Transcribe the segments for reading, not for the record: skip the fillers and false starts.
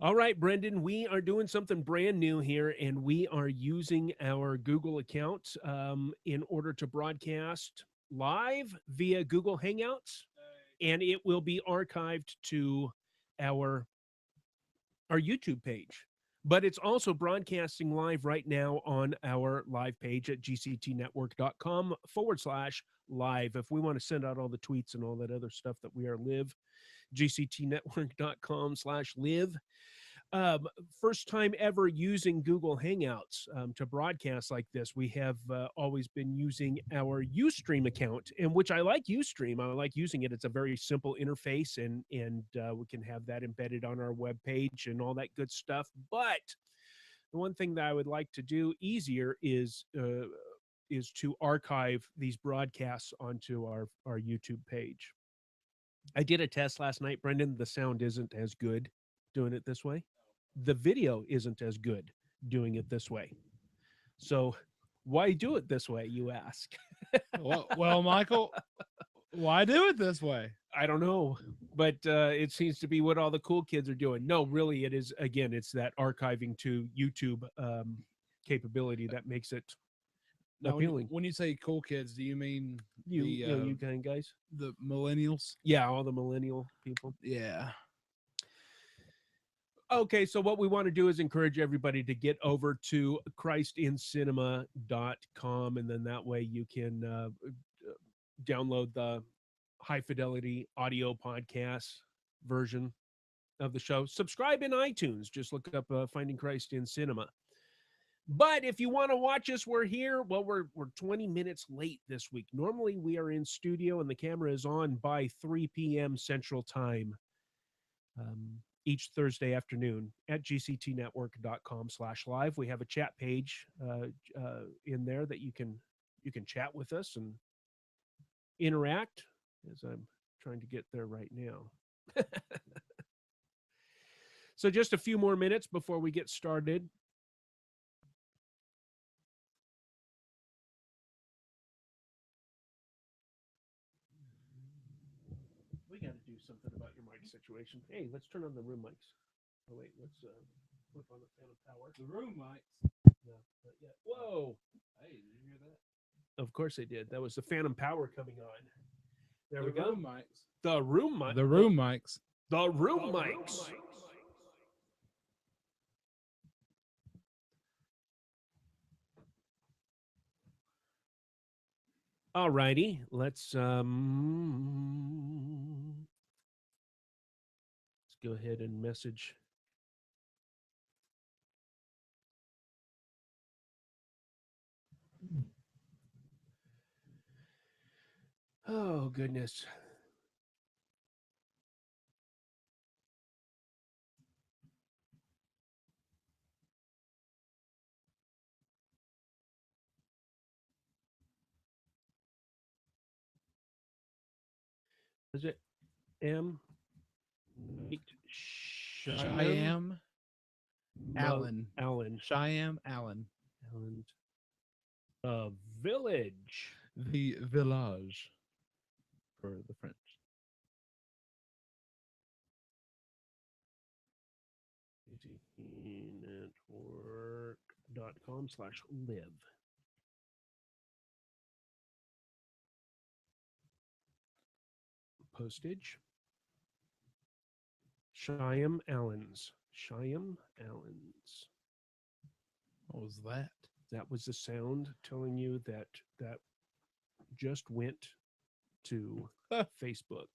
All right, Brendan, we are doing something brand new here, and we are using our Google account in order to broadcast live via Google Hangouts, and it will be archived to our our YouTube page. But it's also broadcasting live right now on our live page at gctnetwork.com/live. If we want to send out all the tweets and all that other stuff that we are live, gctnetwork.com/live. First time ever using Google Hangouts to broadcast like this. We have always been using our Ustream account, and which I like Ustream. I like using it. It's a very simple interface, and we can have that embedded on our web page and all that good stuff. But the one thing that I would like to do easier is to archive these broadcasts onto our YouTube page. I did a test last night, Brendan. The sound isn't as good doing it this way. The video isn't as good doing it this way. So why do it this way, you ask? Well, Michael, why do it this way? I don't know, but it seems to be what all the cool kids are doing. No, really, it is. Again, it's that archiving to YouTube capability that makes it Now, appealing. when you say cool kids, do you mean You kind of guys. the millennials? Yeah, all the millennial people. Yeah. Okay, so what we want to do is encourage everybody to get over to christincinema.com, and then that way you can download the high fidelity audio podcast version of the show. Subscribe in iTunes. Just look up Finding Christ in Cinema. But if you want to watch us, we're here. Well, we're 20 minutes late this week. Normally we are in studio and the camera is on by 3 p.m. Central Time. Each Thursday afternoon at gctnetwork.com/live. We have a chat page in there that you can chat with us and interact, as I'm trying to get there right now. So just a few more minutes before we get started. We got to do something about your mic situation. Hey, let's turn on the room mics. Oh wait, let's flip on the phantom power. The room mics. No, not yet. Whoa! Hey, did you hear that? Of course I did. That was the phantom power coming on. There we go. Room mics. The room mic. The room mics. The room mics. All righty, let's go ahead and message. Oh goodness. Is it M? Shyam Allen. Allen. Shyam Allen. Allen. Village. The village for the French. network.com/live. Postage. Shyam Allens. Shyam Allens. What was that? That was the sound telling you that that just went to Facebook.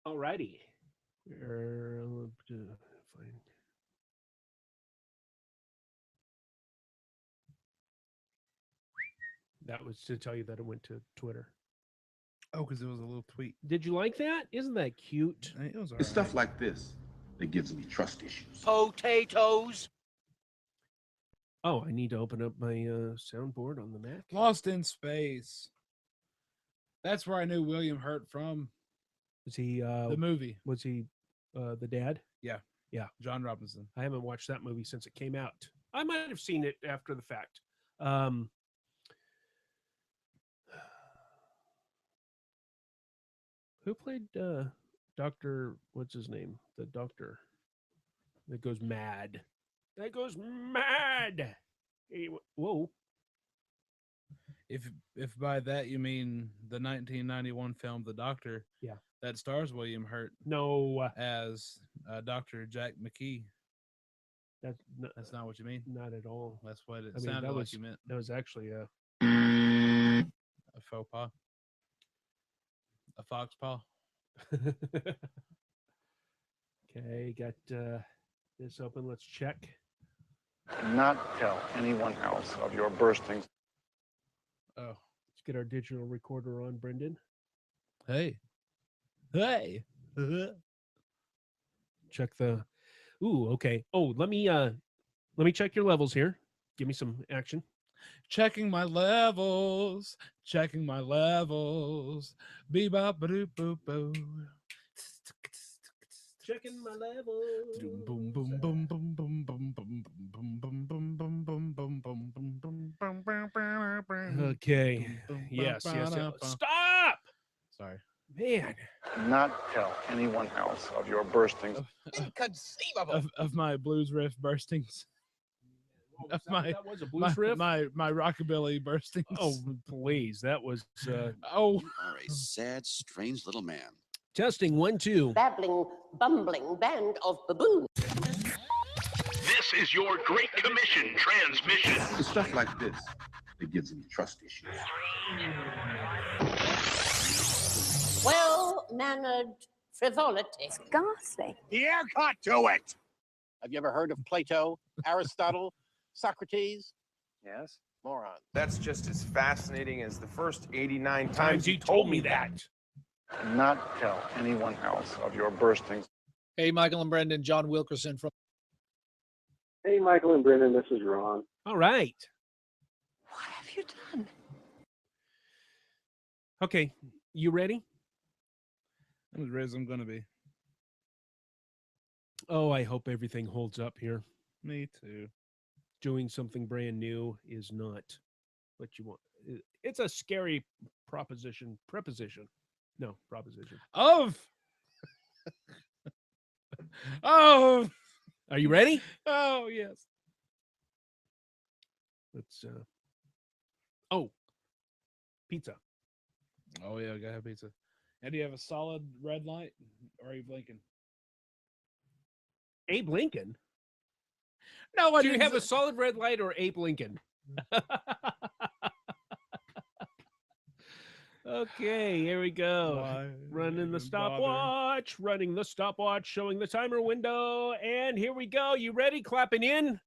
Alrighty. Fine. That was to tell you that it went to Twitter. Oh, because it was a little tweet. Did you like that? Isn't that cute? It was all It's right. stuff like this that gives me trust issues. Potatoes. Oh, I need to open up my soundboard on the Mac. Lost in Space. That's where I knew William Hurt from. Was he The movie. was he the dad? John Robinson. I haven't watched that movie since it came out. I might have seen it after the fact. Who played Dr. What's his name? The doctor that goes mad. That goes mad. Whoa. If by that you mean the 1991 film The Doctor, Yeah. that stars William Hurt No, as Dr. Jack McKee. that's That's not what you mean. not at all. That's what it I mean, sounded that like was you meant. that was actually a A faux pas. A fox paw. Okay, got this open. Let's check. Not tell anyone else of your bursting. Oh. Let's get our digital recorder on, Brendan. Hey. Check the. Ooh, okay. Oh, let me check your levels here. Give me some action. Checking my levels. Checking my levels. Bebop ba doop boop boo. Checking my levels. Boom boom boom boom boom boom boom boom boom boom boom boom boom boom boom boom. Okay. Yes. Stop, Sorry. man. Not tell anyone else of your bursting. Inconceivable. Of my blues riff burstings. That was a My, blues riff. my rockabilly burstings. Oh, please. That was Oh. You are a sad, strange little man. testing 1, 2. Babbling, bumbling band of baboons. This is your Great Commission transmission. It's stuff like this that gives me trust issues. Well-mannered frivolity. Ghastly. The haircut to it. Have you ever heard of Plato, Aristotle, Socrates? Yes? Moron. That's just as fascinating as the first 89 Times he told me that. Not tell anyone else of your bursting. Hey, Michael and Brendan, John Wilkerson from. Hey, Michael and Brendan, this is Ron. All right. What have you done? Okay. You ready? I'm as ready as I'm going to be. Oh, I hope everything holds up here. Me too. Doing something brand new is not what you want. It's a scary preposition. No, proposition. Of. Oh. Are you ready? Oh, yes. Let's oh, pizza. Oh, yeah, I gotta have pizza. And do you have a solid red light? Or are you blinking? Abe Lincoln. No, I Do you didn't have a say- solid red light or Abe Lincoln? Okay, here we go. Why Running the even bother? stopwatch, running the stopwatch, showing the timer window. And here we go. You ready? Clapping in.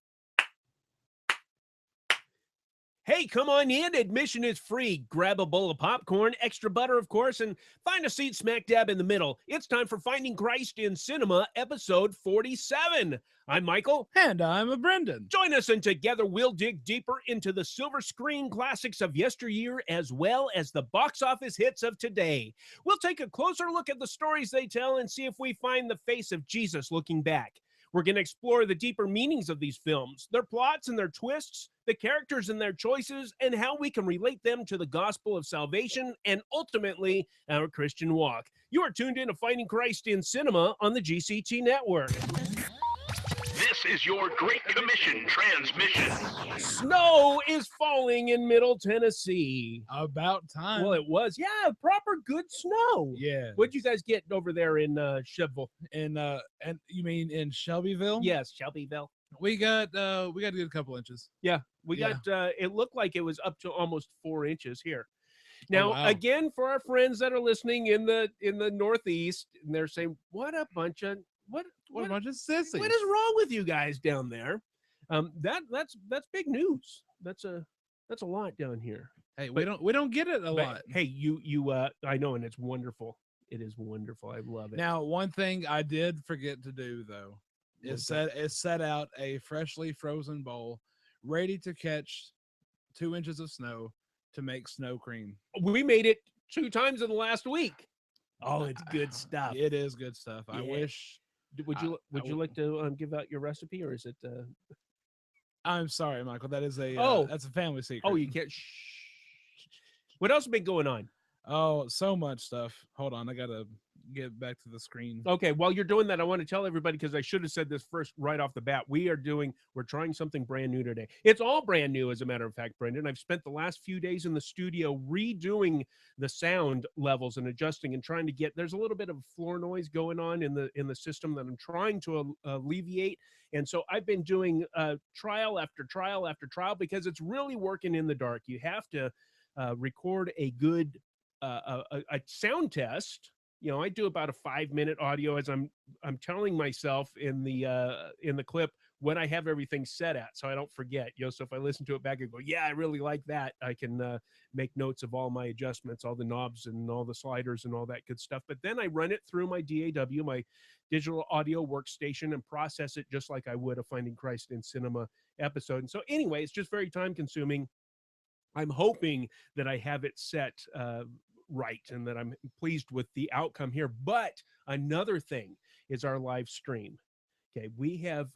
Hey, come on in. Admission is free. Grab a bowl of popcorn, extra butter, of course, and find a seat smack dab in the middle. It's time for Finding Christ in Cinema, episode 47. I'm Michael. And I'm a Brendan. Join us, and together we'll dig deeper into the silver screen classics of yesteryear as well as the box office hits of today. We'll take a closer look at the stories they tell and see if we find the face of Jesus looking back. We're going to explore the deeper meanings of these films, their plots and their twists, the characters and their choices, and how we can relate them to the gospel of salvation and ultimately our Christian walk. You are tuned in to Finding Christ in Cinema on the GCT Network. This is your Great Commission transmission. Snow is falling in Middle Tennessee. About time. Well, it was. Yeah, proper good snow. Yeah. What'd you guys get over there in Cheville? And you mean in Shelbyville? Yes, Shelbyville. We got a good couple inches. Yeah, we Yeah. got it looked like it was up to almost 4 inches here. Now, wow. again, for our friends that are listening in the Northeast, and they're saying, "What a bunch of What a bunch of sissies. what is wrong with you guys down there?" That's big news. That's a lot down here. Hey, But- we don't get it a But, lot. hey, I know, and it's wonderful. It is wonderful. I love it. Now, one thing I did forget to do though is set out a freshly frozen bowl ready to catch 2 inches of snow to make snow cream. We made it 2 times in the last week. Oh, it's good stuff. It is good stuff. I Yeah. wish. Would you like to give out your recipe, or is it? I'm sorry, Michael. That is that's a family secret. Oh, you can't. What else has been going on? Oh, so much stuff. Hold on, I gotta get back to the screen. Okay, while you're doing that, I want to tell everybody, because I should have said this first right off the bat. We're trying something brand new today. It's all brand new, as a matter of fact, Brendan. I've spent the last few days in the studio redoing the sound levels and adjusting and trying to get. There's a little bit of floor noise going on in the system that I'm trying to alleviate. And so I've been doing trial after trial after trial, because it's really working in the dark. You have to record a good a sound test. I do about a 5-minute audio as I'm telling myself in the clip when I have everything set at, so I don't forget. So if I listen to it back and go, yeah, I really like that, I can make notes of all my adjustments, all the knobs and all the sliders and all that good stuff. But then I run it through my DAW, my digital audio workstation, and process it just like I would a Finding Christ in Cinema episode. And so anyway, it's just very time consuming. I'm hoping that I have it set right and that I'm pleased with the outcome here. But another thing is our live stream. Okay, we have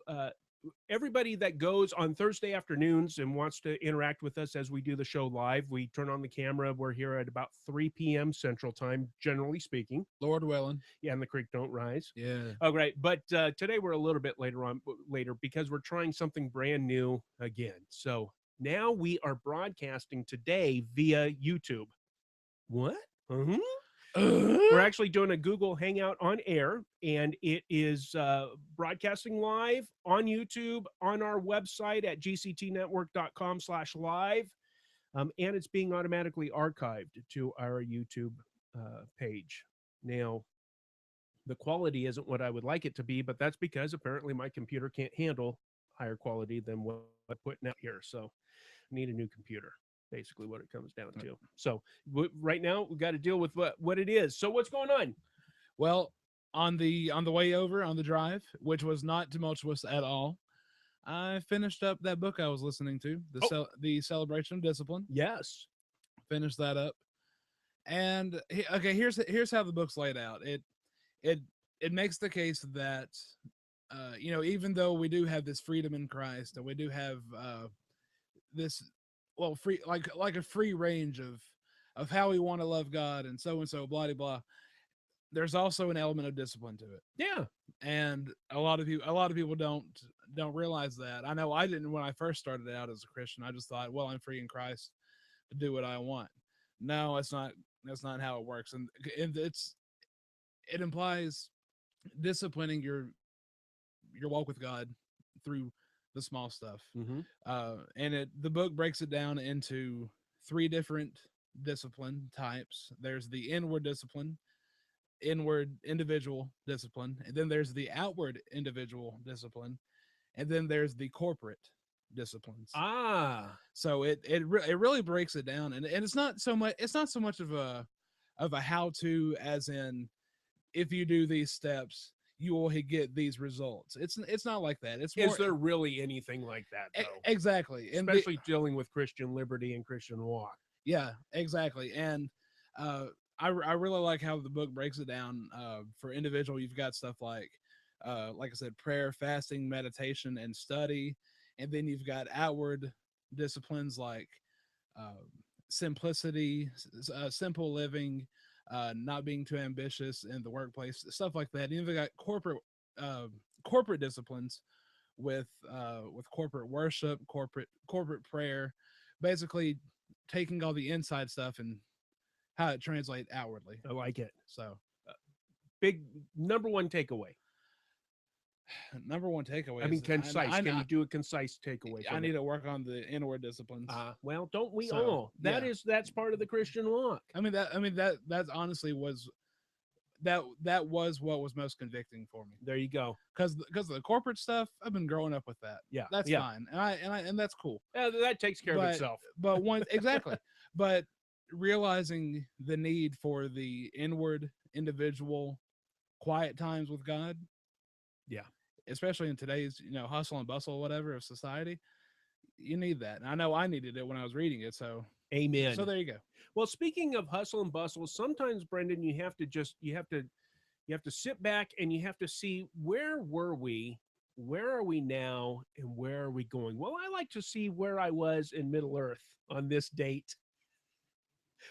everybody that goes on Thursday afternoons and wants to interact with us as we do the show live. We turn on the camera. We're here at about 3 p.m. Central Time, generally speaking. Lord willing. Yeah, and the creek don't rise. Yeah. Oh, great. But today we're a little bit later because we're trying something brand new again. So now we are broadcasting today via YouTube. What? We're actually doing a Google Hangout on air, and it is broadcasting live on YouTube, on our website at gctnetwork.com/live, and it's being automatically archived to our YouTube page. Now, the quality isn't what I would like it to be, but that's because apparently my computer can't handle higher quality than what I'm putting out here. So I need a new computer. Basically what it comes down to. So right now we've got to deal with what it is. So what's going on? Well, on the way over on the drive, which was not tumultuous at all, I finished up that book I was listening to, the Celebration of Discipline. Yes, finished that up, and okay, here's how the book's laid out. It makes the case that even though we do have this freedom in Christ, and we do have this free like a free range of how we want to love God and so blah blah. There's also an element of discipline to it. Yeah, and a lot of people don't realize that. I know I didn't when I first started out as a Christian. I just thought, well, I'm free in Christ to do what I want. No, that's not how it works, and it implies disciplining your walk with God through the small stuff. And the book breaks it down into 3 different discipline types. There's the inward discipline, inward individual discipline, and then there's the outward individual discipline, and then there's the corporate disciplines. So it really breaks it down, and it's not so much of a how to, as in if you do these steps you will get these results. It's not like that. It's more, is there really anything like that though? Exactly, and especially dealing with Christian liberty and Christian walk. Yeah, exactly. And I really like how the book breaks it down. For individual, you've got stuff like I said, prayer, fasting, meditation, and study, and then you've got outward disciplines like simplicity, simple living, not being too ambitious in the workplace, stuff like that. And you've got corporate disciplines with corporate worship, corporate prayer, basically taking all the inside stuff and how it translates outwardly. I like it. So big number one takeaway. Number one takeaway. I mean, is concise. I Can you do a concise takeaway? I need to work on the inward disciplines. Well, don't we So, all? yeah. That's part of the Christian walk. I mean that honestly was that was what was most convicting for me. There you go. Because the corporate stuff, I've been growing up with that. Yeah, that's yeah. fine, and that's cool. That takes care of itself. But exactly. But realizing the need for the inward, individual, quiet times with God. Yeah. Especially in today's, hustle and bustle, whatever, of society, you need that. And I know I needed it when I was reading it. So, amen. So there you go. Well, speaking of hustle and bustle, sometimes, Brendan, you have to sit back and you have to see, where were we, where are we now, and where are we going? Well, I like to see where I was in Middle Earth on this date.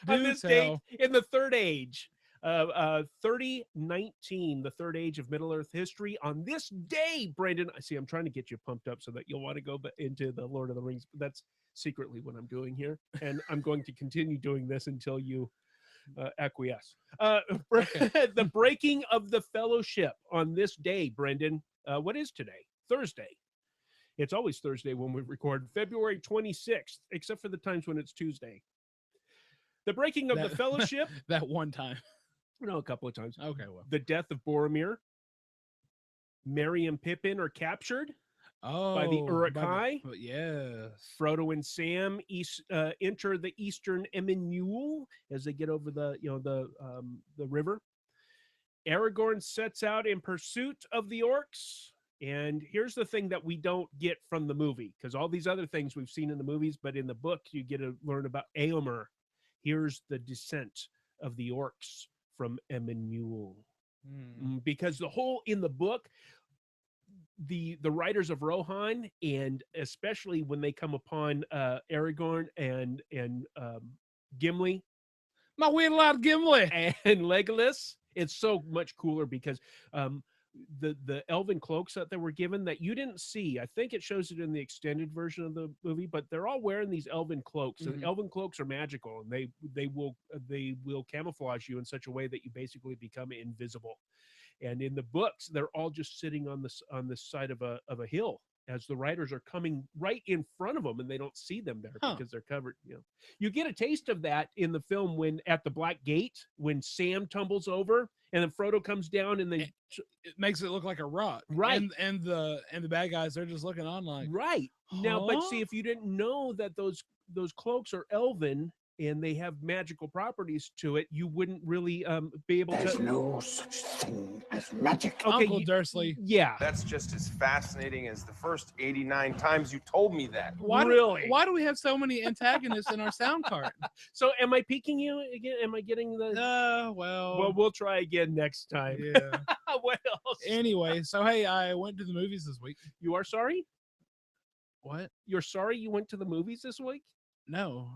Date in the third age. 3019, the third age of Middle Earth history. On this day, Brendan, I see I'm trying to get you pumped up so that you'll want to go into the Lord of the Rings. That's secretly what I'm doing here. And I'm going to continue doing this until you acquiesce. The breaking of the fellowship on this day, Brendan. What is today? Thursday. It's always Thursday when we record. February 26th, except for the times when it's Tuesday. The breaking of the fellowship. That one time. No, a couple of times. Okay, well. The death of Boromir. Merry and Pippin are captured by the Uruk-hai. Yes. Frodo and Sam enter the eastern Emmenule as they get over the river. Aragorn sets out in pursuit of the orcs. And here's the thing that we don't get from the movie, because all these other things we've seen in the movies, but in the book you get to learn about Éomer. Here's the descent of the orcs from Emmenule. Because in the book, the writers of Rohan, and especially when they come upon Aragorn and Gimli, my weird lad Gimli, and Legolas, it's so much cooler because the elven cloaks that they were given that you didn't see. I think it shows it in the extended version of the movie, but they're all wearing these elven cloaks. Mm-hmm. And elven cloaks are magical, and they will camouflage you in such a way that you basically become invisible. And in the books, they're all just sitting on the side of a hill as the riders are coming right in front of them, and they don't see them there because they're covered. You get a taste of that in the film when at the Black Gate, when Sam tumbles over and then Frodo comes down, and then it makes it look like a rock, right? And the bad guys, they're just looking on like, right. Now, but see, if you didn't know that those cloaks are elven and they have magical properties to it, you wouldn't really be able There's to. no such thing as magic. Okay, Uncle Dursley. Yeah. That's just as fascinating as the first 89 times you told me that. Why do we have so many antagonists in our sound card? So am I peeking you again? Am I getting the well, we'll try again next time. Yeah. What else? Anyway, so hey, I went to the movies this week. You are sorry? What? You're sorry you went to the movies this week? No.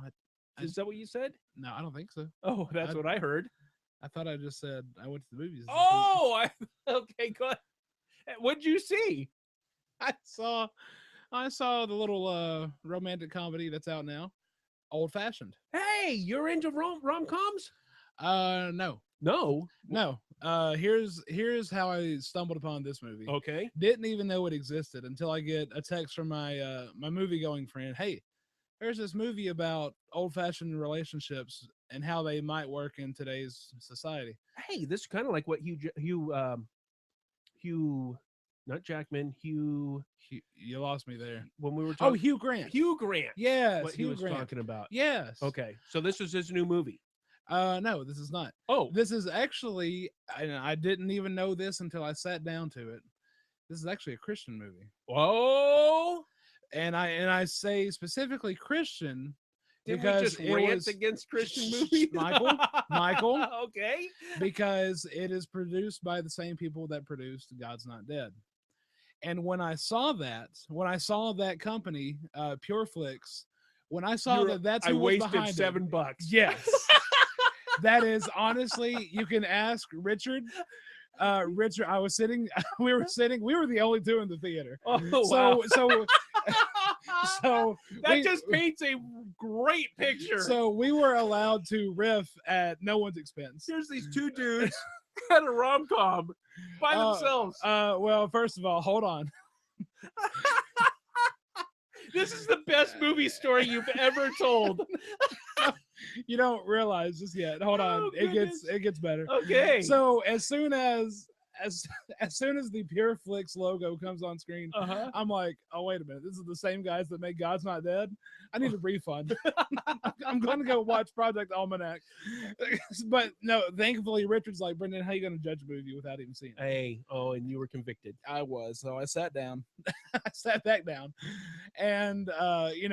Is that what you said? No, I don't think so. Oh, that's what I heard. I thought I just said I went to the movies. Okay, go ahead. What'd you see? I saw the little romantic comedy that's out now, Old Fashioned. Hey, you're into rom-coms? No. Here's how I stumbled upon this movie. Okay. Didn't even know it existed until I get a text from my my movie going friend. Hey, there's this movie about old-fashioned relationships and how they might work in today's society. Hey, this is kind of like what Hugh, not Jackman, Hugh. You lost me there. When we were talking. Oh, Hugh Grant. Hugh Grant. Yes, what Hugh he was Grant. talking about. Yes. Okay, so this is his new movie. No, this is not. Oh, this is actually. I didn't even know this until I sat down to it. This is actually a Christian movie. Oh. And I say specifically Christian because we just rant against Christian movies, Michael. Okay, because it is produced by the same people that produced God's Not Dead. And when I saw that company, PureFlix, when I saw that's who was behind it, $7. Yes, that is honestly, you can ask Richard. Richard, we were the only two in the theater. Oh, wow. So that just paints a great picture. So we were allowed to riff at no one's expense. Here's these two dudes at a rom-com by themselves. Well, first of all, hold on. This is the best movie story you've ever told. You don't realize this yet. Hold on. Oh, It goodness. gets better. Okay. So as soon as the Pure Flix logo comes on screen, I'm like, oh wait a minute, this is the same guys that made God's Not Dead. I need a refund. I'm going to go watch Project Almanac. But no, thankfully Richard's like, Brendan, how you going to judge a movie without even seeing it? Hey, and you were convicted. I was, so I sat down. I sat back down, and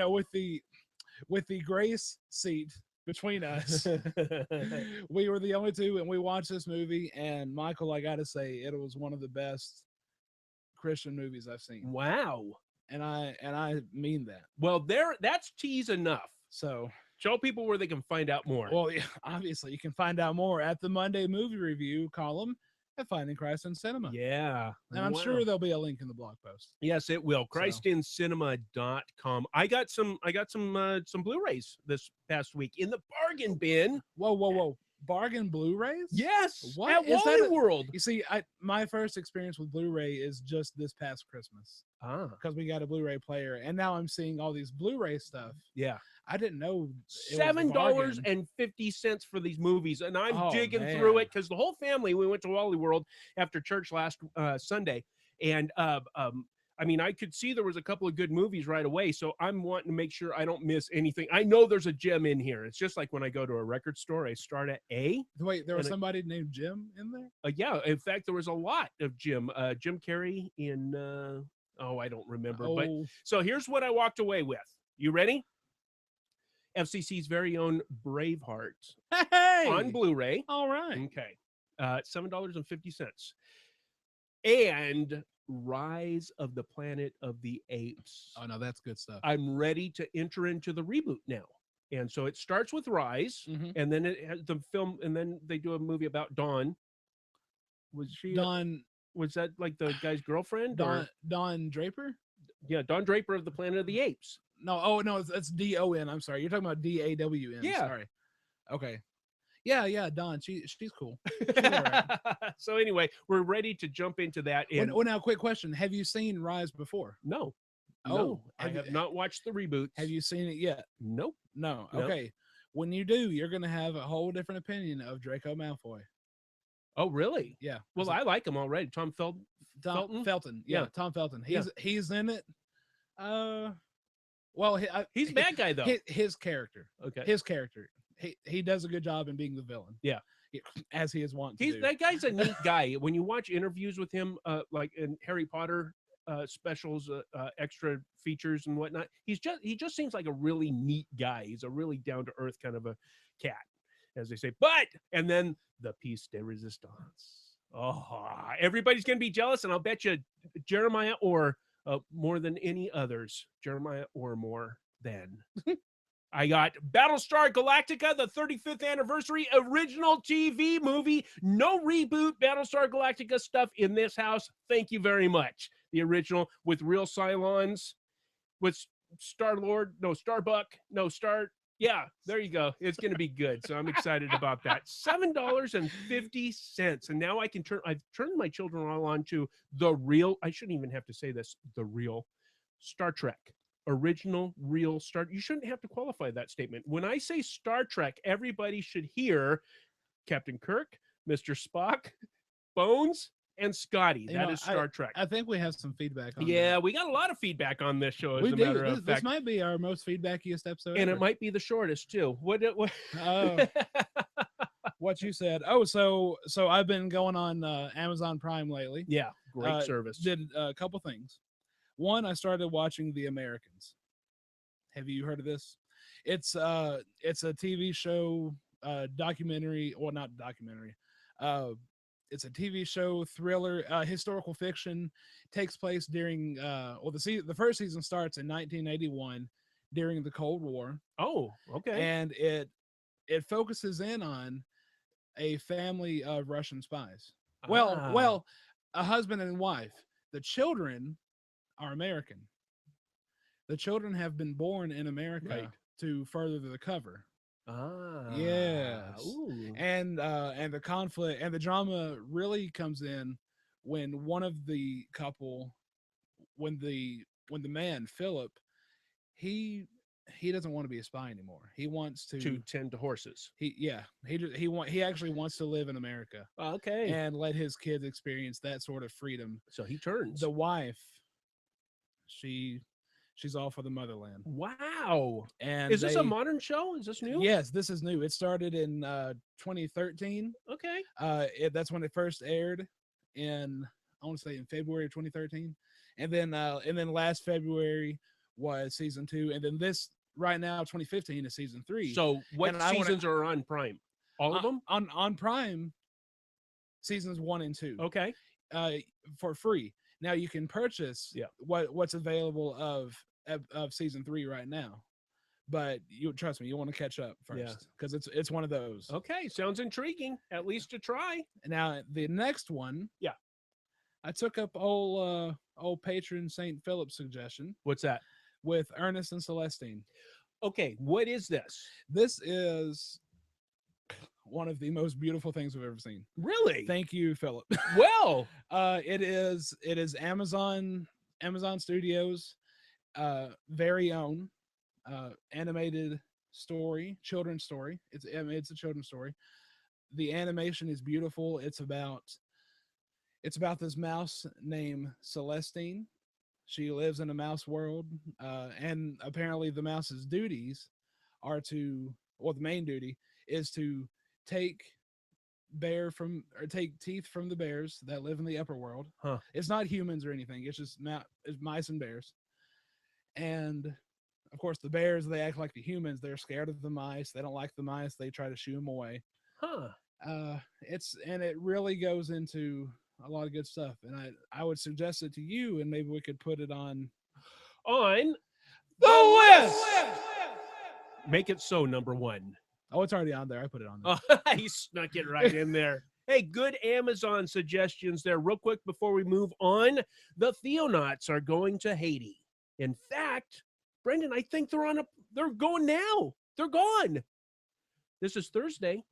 with the grace seat between us, we were the only two, and we watched this movie. And Michael, I gotta say, it was one of the best Christian movies I've seen. Wow. And I mean that. Well, that's tease enough. So show people where they can find out more. Well, yeah, obviously, you can find out more at the Monday movie review column at Finding Christ in Cinema. Yeah. And I'm sure there'll be a link in the blog post. Yes, it will. Christincinema.com. I got some Blu-rays this past week in the bargain bin. Whoa. Bargain Blu-rays? Yes. What? At Wally World. You see, my first experience with Blu-ray is just this past Christmas. Because we got a Blu-ray player, and now I'm seeing all these Blu-ray stuff. Yeah. I didn't know $7.50 for these movies, and I'm digging through it because the whole family, we went to Wally World after church last Sunday, and I mean, I could see there was a couple of good movies right away, so I'm wanting to make sure I don't miss anything. I know there's a gem in here. It's just like when I go to a record store, I start at A. Wait, there was somebody named Jim in there? Yeah, in fact, there was a lot of Jim Carrey in, I don't remember. But so here's what I walked away with. You ready? FCC's very own Braveheart on Blu-ray. All right. Okay. $7.50. And Rise of the Planet of the Apes. Oh, no, that's good stuff. I'm ready to enter into the reboot now. And so it starts with Rise, and then it has the film, and then they do a movie about Dawn. Was she Dawn? Was that like the guy's girlfriend? Dawn Draper? Yeah, Dawn Draper of the Planet of the Apes. No, it's D-O-N. I'm sorry. You're talking about D-A-W-N. Yeah. Sorry. Okay. Yeah, Dawn. She's cool. She's all right. So anyway, we're ready to jump into that. And now, quick question. Have you seen Rise before? No. Oh, No, I have not watched the reboots. Have you seen it yet? Nope. No. Nope. Okay. When you do, you're going to have a whole different opinion of Draco Malfoy. Oh, really? Yeah. Well, I like him already. Tom Felton. Yeah, Tom Felton. He's in it. Well, he's a bad guy though. His character. Okay. His character. He does a good job in being the villain. Yeah. As he is wont to do. That guy's a neat guy. When you watch interviews with him, like in Harry Potter specials, extra features and whatnot, he just seems like a really neat guy. He's a really down to earth kind of a cat, as they say. And then the piece de resistance. Oh, everybody's gonna be jealous, and I'll bet you Jeremiah or more than any others, Jeremiah or more than. I got Battlestar Galactica, the 35th anniversary original TV movie. No reboot Battlestar Galactica stuff in this house. Thank you very much. The original with real Cylons, with Starbuck, yeah, there you go. It's going to be good. So I'm excited about that. $7.50. And now I've turned my children all on to the real, I shouldn't even have to say this, the real Star Trek. Original, real Star. You shouldn't have to qualify that statement. When I say Star Trek, everybody should hear Captain Kirk, Mr. Spock, Bones, and Scotty. That is Star Trek. I think we have some feedback on that. We got a lot of feedback on this show, as a matter of fact. This might be our most feedbackiest episode and ever. It might be the shortest too. What you said. So I've been going on Amazon Prime lately. Yeah, great service. Did a couple things. One, I started watching The Americans. Have you heard of this? It's a TV show, documentary, or not documentary. It's a TV show, thriller, historical fiction. Takes place during the first season starts in 1981 during the Cold War. Oh, okay. And it focuses in on a family of Russian spies. Well, a husband and wife. The children are American. The children have been born in America to further the cover. Yes. Ooh. And the conflict and the drama really comes in when one of the couple, when the man Philip, he doesn't want to be a spy anymore. He wants To tend to horses. he actually wants to live in America. Okay. And let his kids experience that sort of freedom. So he turns. The wife, she's all for the motherland. Wow. And is this a modern show? Is this new? Yes, this is new. It started in 2013. Okay. That's when it first aired in, I want to say in February of 2013. And then last February was season 2. And then this right now, 2015 is season 3. So what seasons are on Prime? All of them? On Prime, seasons 1 and 2. Okay. For free. Now you can purchase what's available of season 3 right now. But you trust me, you want to catch up first because it's one of those. Okay, sounds intriguing. At least to try. Now the next one, I took up old patron Saint Philip's suggestion. What's that? With Ernest and Celestine. Okay, what is this? This is one of the most beautiful things we've ever seen. Really? Thank you, Philip. Well, it is Amazon Studios very own animated story, children's story. It's a children's story. The animation is beautiful. It's about this mouse named Celestine. She lives in a mouse world, and apparently the mouse's duties are the main duty is to take teeth from the bears that live in the upper world. Huh. It's not humans or anything. It's just it's mice and bears. And of course, the bears, they act like the humans. They're scared of the mice. They don't like the mice. They try to shoo them away. Huh. It really goes into a lot of good stuff. And I would suggest it to you, and maybe we could put it on the list. Make it so, number 1. Oh, it's already on there. I put it on there. Oh, he snuck it right in there. Hey, good Amazon suggestions there. Real quick before we move on, the Theonauts are going to Haiti. In fact, Brendan, I think they're going now. They're gone. This is Thursday.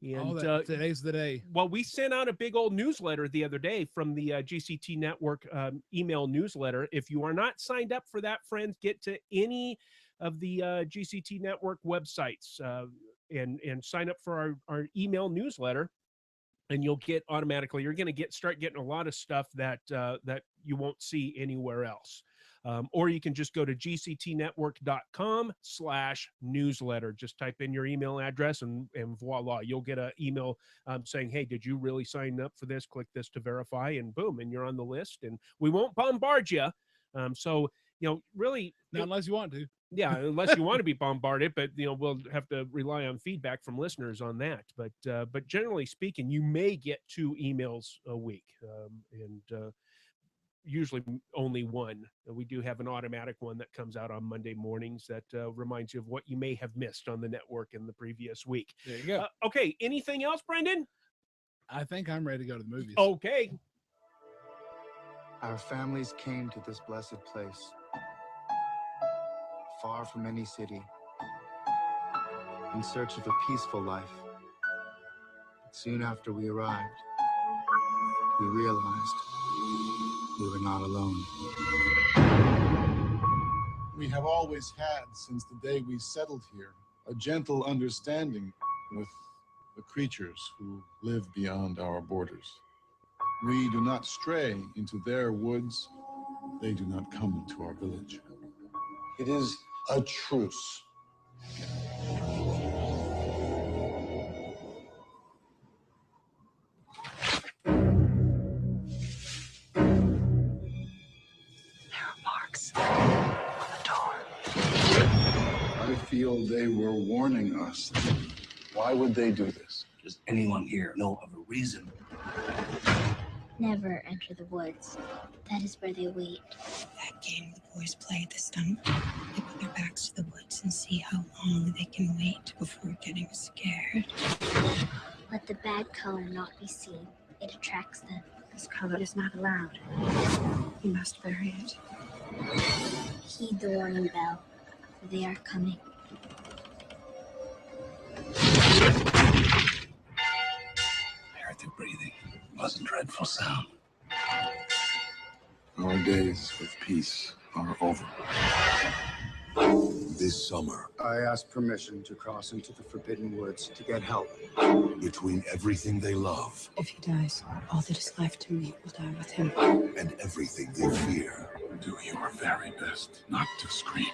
And today's the day. Well, we sent out a big old newsletter the other day from the GCT Network email newsletter. If you are not signed up for that, friends, get to any of the GCT Network websites and sign up for our email newsletter, and you'll get automatically. You're going to start getting a lot of stuff that you won't see anywhere else. Or you can just go to gctnetwork.com/newsletter. Just type in your email address and voila, you'll get an email saying, hey, did you really sign up for this? Click this to verify, and boom, and you're on the list. And we won't bombard you. So, really. Not unless you want to. Yeah, unless you want to be bombarded, but we'll have to rely on feedback from listeners on that. But generally speaking, you may get 2 emails a week, and usually only one. We do have an automatic one that comes out on Monday mornings that reminds you of what you may have missed on the network in the previous week. There you go. Okay, anything else, Brendan? I think I'm ready to go to the movies. Okay. Our families came to this blessed place, far from any city, in search of a peaceful life. But soon after we arrived, we realized we were not alone. We have always had, since the day we settled here, a gentle understanding with the creatures who live beyond our borders. We do not stray into their woods. They do not come into our village. It is a truce. I feel they were warning us. Why would they do this? Does anyone here know of a reason? Never enter the woods. That is where they wait. That game the boys play at the stump. They put their backs to the woods and see how long they can wait before getting scared. Let the bad color not be seen. It attracts them. This color is not allowed. You must bury it. Heed the warning bell, for they are coming. was a dreadful sound. Our days of peace are over. This summer, I asked permission to cross into the Forbidden Woods to get help. Between everything they love If he dies, all that is left to me will die with him. and everything they fear, Do your very best not to scream.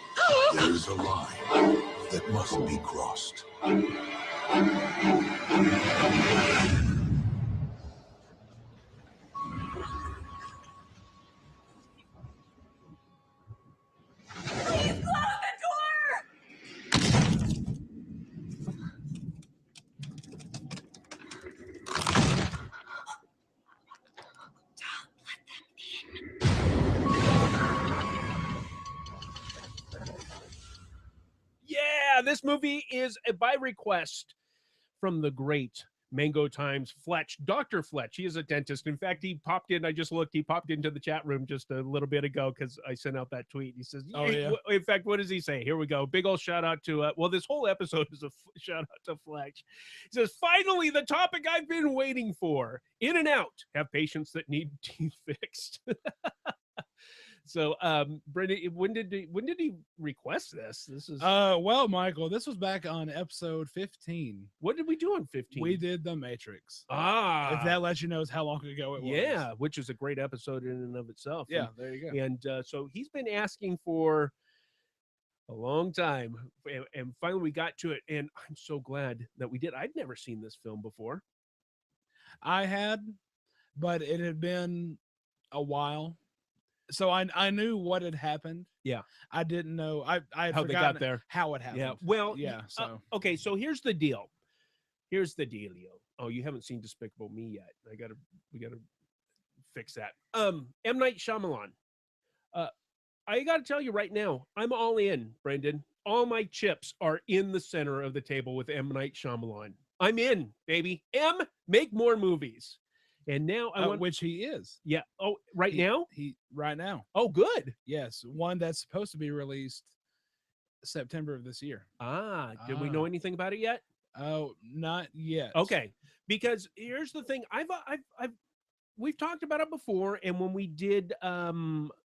there's a line that must be crossed. Yeah, this movie is by request from the great Mango Times Fletch, Dr. Fletch. He is a dentist. In fact, he popped in. I just looked. He popped into the chat room just a little bit ago because I sent out that tweet. He says, Oh, yeah. In fact, what does he say? Here we go. Big old shout out to, well, this whole episode is a shout out to Fletch. He says, finally, the topic I've been waiting for. In and out. Have patients that need teeth fixed. So, Brendan, when did he request this? This is well, Michael, this was back on episode 15. What did we do on 15? We did The Matrix. Ah, If that lets you know how long ago it was. yeah, which is a great episode in and of itself. Yeah, there you go. And so he's been asking for a long time, and finally we got to it. And I'm so glad that we did. I'd never seen this film before. I had, but it had been a while. So I knew what had happened. Yeah. I didn't know I had How they got forgotten there. how it happened. Yeah. Well, yeah. So okay. So here's the deal. Here's the dealio. Oh, you haven't seen Despicable Me yet. We gotta fix that. M. Night Shyamalan. I gotta tell you right now, I'm all in, Brendan. All my chips are in the center of the table with M. Night Shyamalan. I'm in, baby. Make more movies. And now I want, which he is. Yeah. Oh, now? He right now. Oh, good. Yes, one that's supposed to be released September of this year. Did we know anything about it yet? Oh, not yet. Okay. Because here's the thing. We've talked about it before, and when we did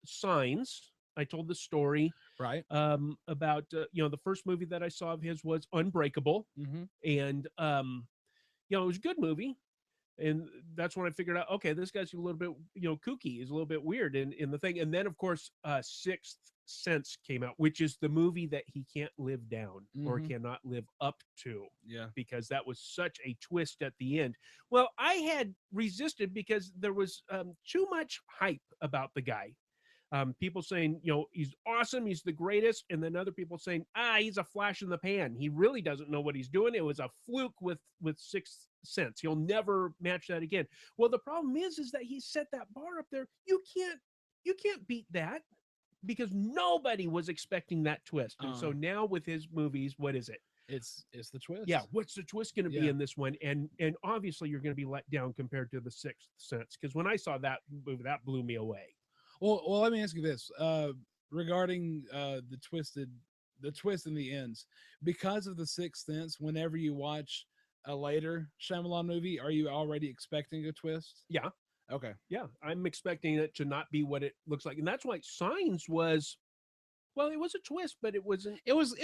Signs, I told the story right about the first movie that I saw of his was Unbreakable, and it was a good movie. And that's when I figured out, okay, this guy's a little bit, kooky. He's a little bit weird in the thing. And then, of course, Sixth Sense came out, which is the movie that he can't live down or cannot live up to. Yeah. Because that was such a twist at the end. Well, I had resisted because there was too much hype about the guy. People saying, he's awesome, he's the greatest, and then other people saying, he's a flash in the pan. He really doesn't know what he's doing. It was a fluke with Sixth Sense. He'll never match that again. Well, the problem is that he set that bar up there. You can't beat that because nobody was expecting that twist. And so now with his movies, what is it? It's the twist. Yeah, what's the twist going to be in this one? And obviously you're going to be let down compared to the Sixth Sense, because when I saw that movie, that blew me away. Well, let me ask you this regarding the twist in the ends. Because of the Sixth Sense, whenever you watch a later Shyamalan movie, are you already expecting a twist? Yeah. Okay. Yeah, I'm expecting it to not be what it looks like, and that's why Signs was. Well, it was a twist, but it wasn't. It wasn't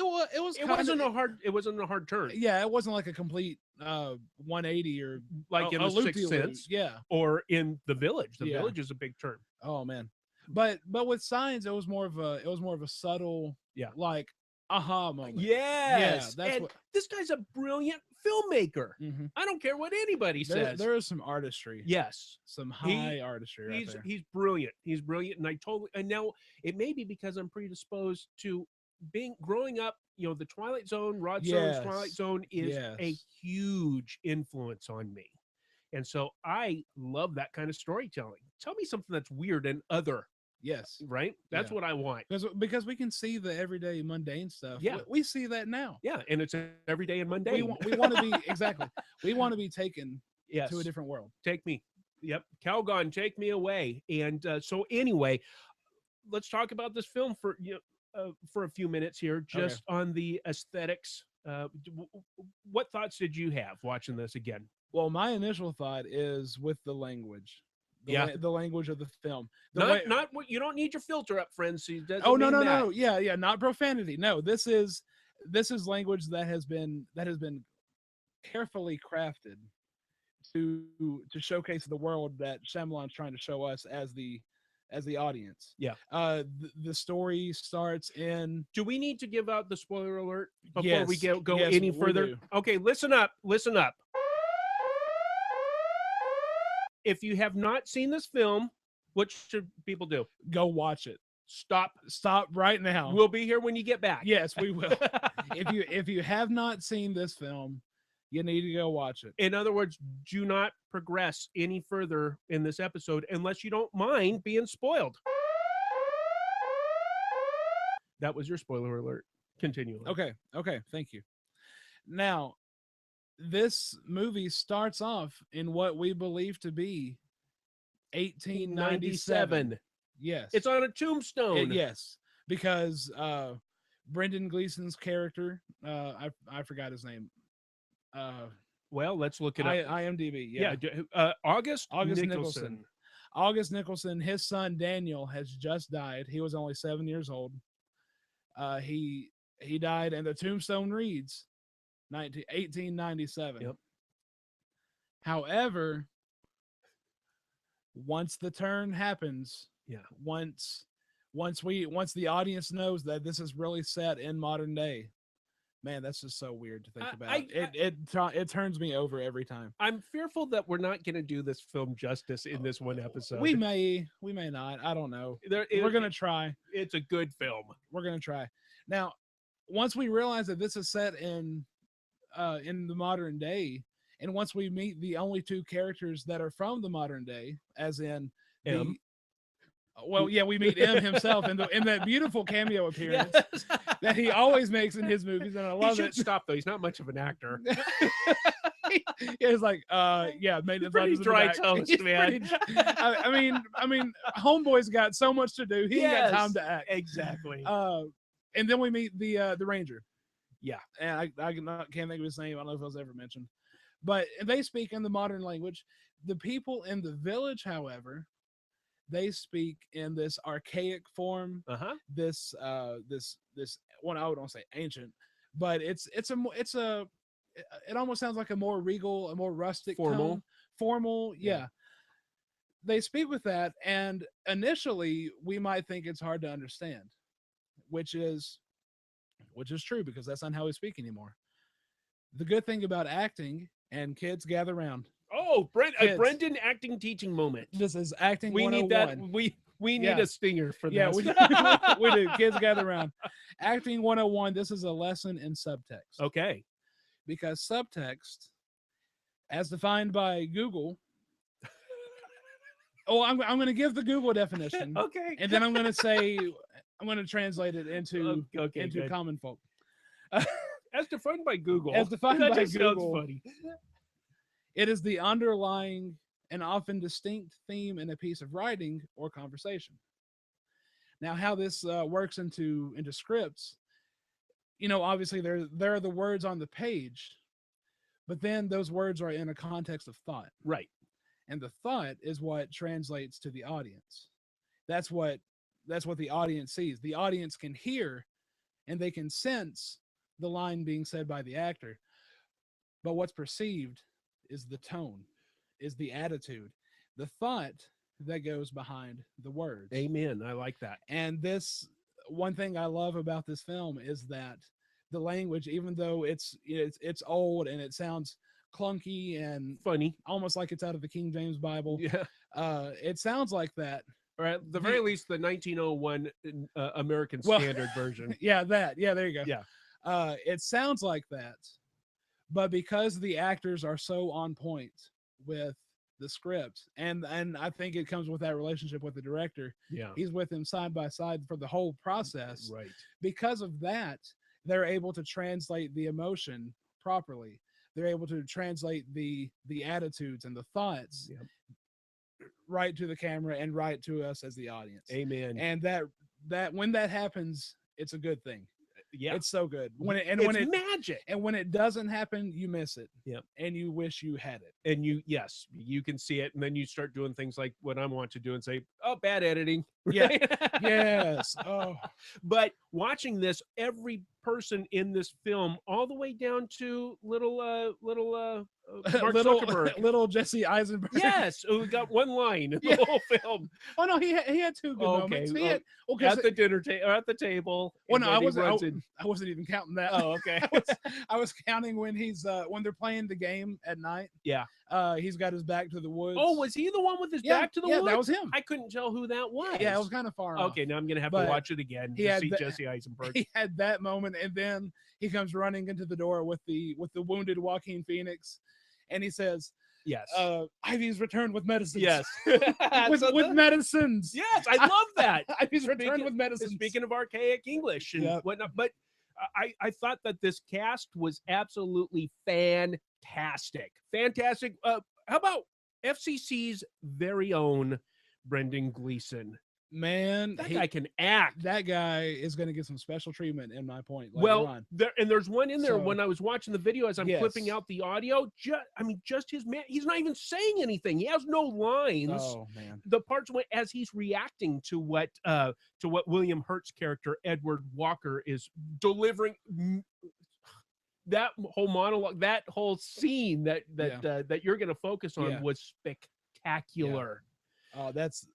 a hard turn. Yeah, it wasn't like a complete 180 or like in the Sixth Sense. Yeah, or in The Village. The Village is a big turn. Oh man. But with Signs, it was more of a subtle, like aha moment. Yes, that's and this guy's a brilliant filmmaker. I don't care what anybody says. There is some artistry. Yes, some high artistry. Right there. He's brilliant. He's brilliant, and now it may be because I'm predisposed to growing up. The Twilight Zone, Rod Serling's Twilight Zone is a huge influence on me. And so I love that kind of storytelling. Tell me something that's weird and other. Yes. Right? That's what I want. Because we can see the everyday mundane stuff. Yeah. We see that now. Yeah. And it's everyday and mundane. We want to be, exactly. We want to be taken to a different world. Take me. Yep. Calgon, take me away. And so anyway, let's talk about this film for a few minutes here, just on the aesthetics. What thoughts did you have watching this again? Well, my initial thought is with the language, the language of the film. Not what you don't need your filter up, friends. So it doesn't Oh no, mean no, that. no, yeah, not profanity. No, this is language that has been carefully crafted to showcase the world that Shyamalan's trying to show us as the audience. Yeah. The story starts in. Do we need to give out the spoiler alert before we Yes, go yes, any we further? do. Okay, listen up. Listen up. If you have not seen this film, what should people do? Go watch it. Stop right now. We'll be here when you get back. Yes, we will. if you have not seen this film, you need to go watch it. In other words, do not progress any further in this episode unless you don't mind being spoiled. That was your spoiler alert. Continue. Okay, thank you. Now, this movie starts off in what we believe to be 1897. Yes. It's on a tombstone. Yes, because Brendan Gleeson's character, I forgot his name. Well, let's look it up. IMDb. Yeah. August Nicholson. August Nicholson. His son Daniel has just died. He was only 7 years old. He died, and the tombstone reads 1897. Yep. However, once the turn happens, once the audience knows that this is really set in modern day, man, that's just so weird to think about. It turns me over every time. I'm fearful that we're not going to do this film justice in this one episode. We may not. I don't know. We're gonna try. It's a good film. We're gonna try. Now, once we realize that this is set in the modern day, and once we meet the only two characters that are from the modern day, as in M. We meet M himself in that beautiful cameo appearance that he always makes in his movies, and I love he it. should stop though. He's not much of an actor. It's like, maintenance pretty dry toast, man. I mean, Homeboy's got so much to do. He ain't got time to act. Exactly. And then we meet the Ranger. Yeah, and I can't think of his name. I don't know if it was ever mentioned, but they speak in the modern language. The people in the village, however, they speak in this archaic form. This one, I don't say ancient, but it almost sounds like a more regal, a more rustic, formal. Yeah. They speak with that, and initially we might think it's hard to understand, which is true, because that's not how we speak anymore. The good thing about acting, and kids gather around. Oh, a Brendan acting teaching moment. This is acting. We 101. need that. We need a stinger for this. Yeah, we do. Kids gather around. Acting 101. This is a lesson in subtext. Okay. Because subtext, as defined by Google. I'm going to give the Google definition. Okay. And then I'm going to translate it into good. common folk. As defined by Google. As defined that by just Google. Sounds funny. It is the underlying and often distinct theme in a piece of writing or conversation. Now, how this works into scripts, obviously there are the words on the page, but then those words are in a context of thought. Right. And the thought is what translates to the audience. That's what the audience sees. The audience can hear and they can sense the line being said by the actor. But what's perceived is the tone, is the attitude, the thought that goes behind the words. Amen. I like that. And this one thing I love about this film is that the language, even though it's old and it sounds clunky and funny, almost like it's out of the King James Bible. Yeah. It sounds like that. Or at the very least, the 1901 American Standard version. Yeah, that. Yeah, there you go. Yeah. It sounds like that. But because the actors are so on point with the script, and I think it comes with that relationship with the director. Yeah. He's with him side by side for the whole process. Right. Because of that, they're able to translate the emotion properly. They're able to translate the attitudes and the thoughts right to the camera and right to us as the audience. Amen. And that when that happens, it's a good thing. Yeah. It's so good. When it magic. And when it doesn't happen, you miss it. Yep. And you wish you had it. And you can see it, and then you start doing things like what I want to do and say, "Oh, bad editing." Yeah. Yes. Oh. But watching this, every person in this film, all the way down to little Mark Zuckerberg, little Jesse Eisenberg. yes, who got one line in Yeah. the whole film. Oh no, he had two good moments. He had, at the dinner table, at the table. Well, no, I wasn't. I wasn't even counting that. Oh, okay. I was counting when he's when they're playing the game at night. Yeah. He's got his back to the woods. Oh, was he the one with his back to the woods? Yeah, that was him. I couldn't tell who that was. Yeah, it was kind of far off. Okay, now I'm gonna have But to watch it again he to had see the- Jesse Eisenberg. He had that moment, and then he comes running into the door with the wounded Joaquin Phoenix, and he says, Yes. Ivy's returned with medicines. Yes. with medicines. Yes, I love that. Ivy's returned with medicines. Speaking of archaic English and Yep. whatnot, but I thought that this cast was absolutely fantastic. Fantastic. How about FCC's very own Brendan Gleeson? Man, That guy can act. That guy is going to get some special treatment in my point. Later Well, on. there's one in there So- when I was watching the video as I'm Yes. clipping out the audio. Just his man. He's not even saying anything. He has no lines. Oh man. The parts when as he's reacting to what William Hurt's character Edward Walker is delivering, that whole monologue, that whole scene that you're going to focus on Yeah. was spectacular. Oh, that's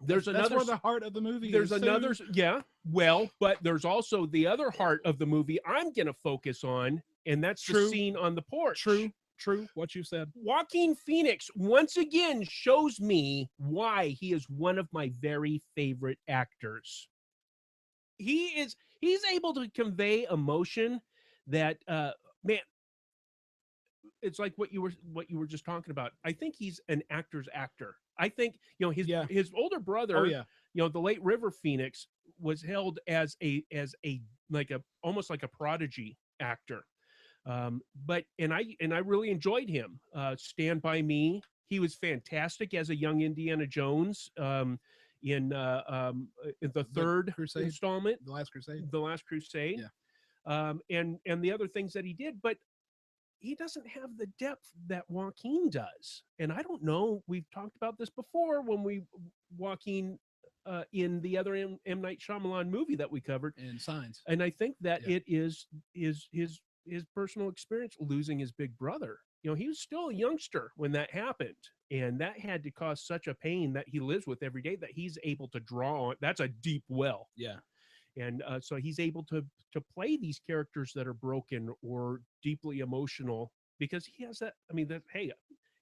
There's that's another where the heart of the movie There's is. another too. well, but there's also the other heart of the movie I'm going to focus on, and that's the True. scene on the porch. True, what you said. Joaquin Phoenix once again shows me why he is one of my very favorite actors. He's able to convey emotion that man, it's like what you were just talking about. I think he's an actor's actor. I think his older brother, Oh, yeah. The late River Phoenix, was held as a almost like a prodigy actor. But I really enjoyed him. Stand By Me. He was fantastic as a young Indiana Jones in the third Crusade? installment, The Last Crusade. The Last Crusade. Yeah. And the other things that he did, but he doesn't have the depth that Joaquin does. And I don't know. We've talked about this before when Joaquin in the other M. Night Shyamalan movie that we covered, And Signs. and I think that it is his personal experience losing his big brother. He was still a youngster when that happened, and that had to cause such a pain that he lives with every day that he's able to draw on. That's a deep well. Yeah. And so he's able to play these characters that are broken or deeply emotional because he has that. I mean, hey,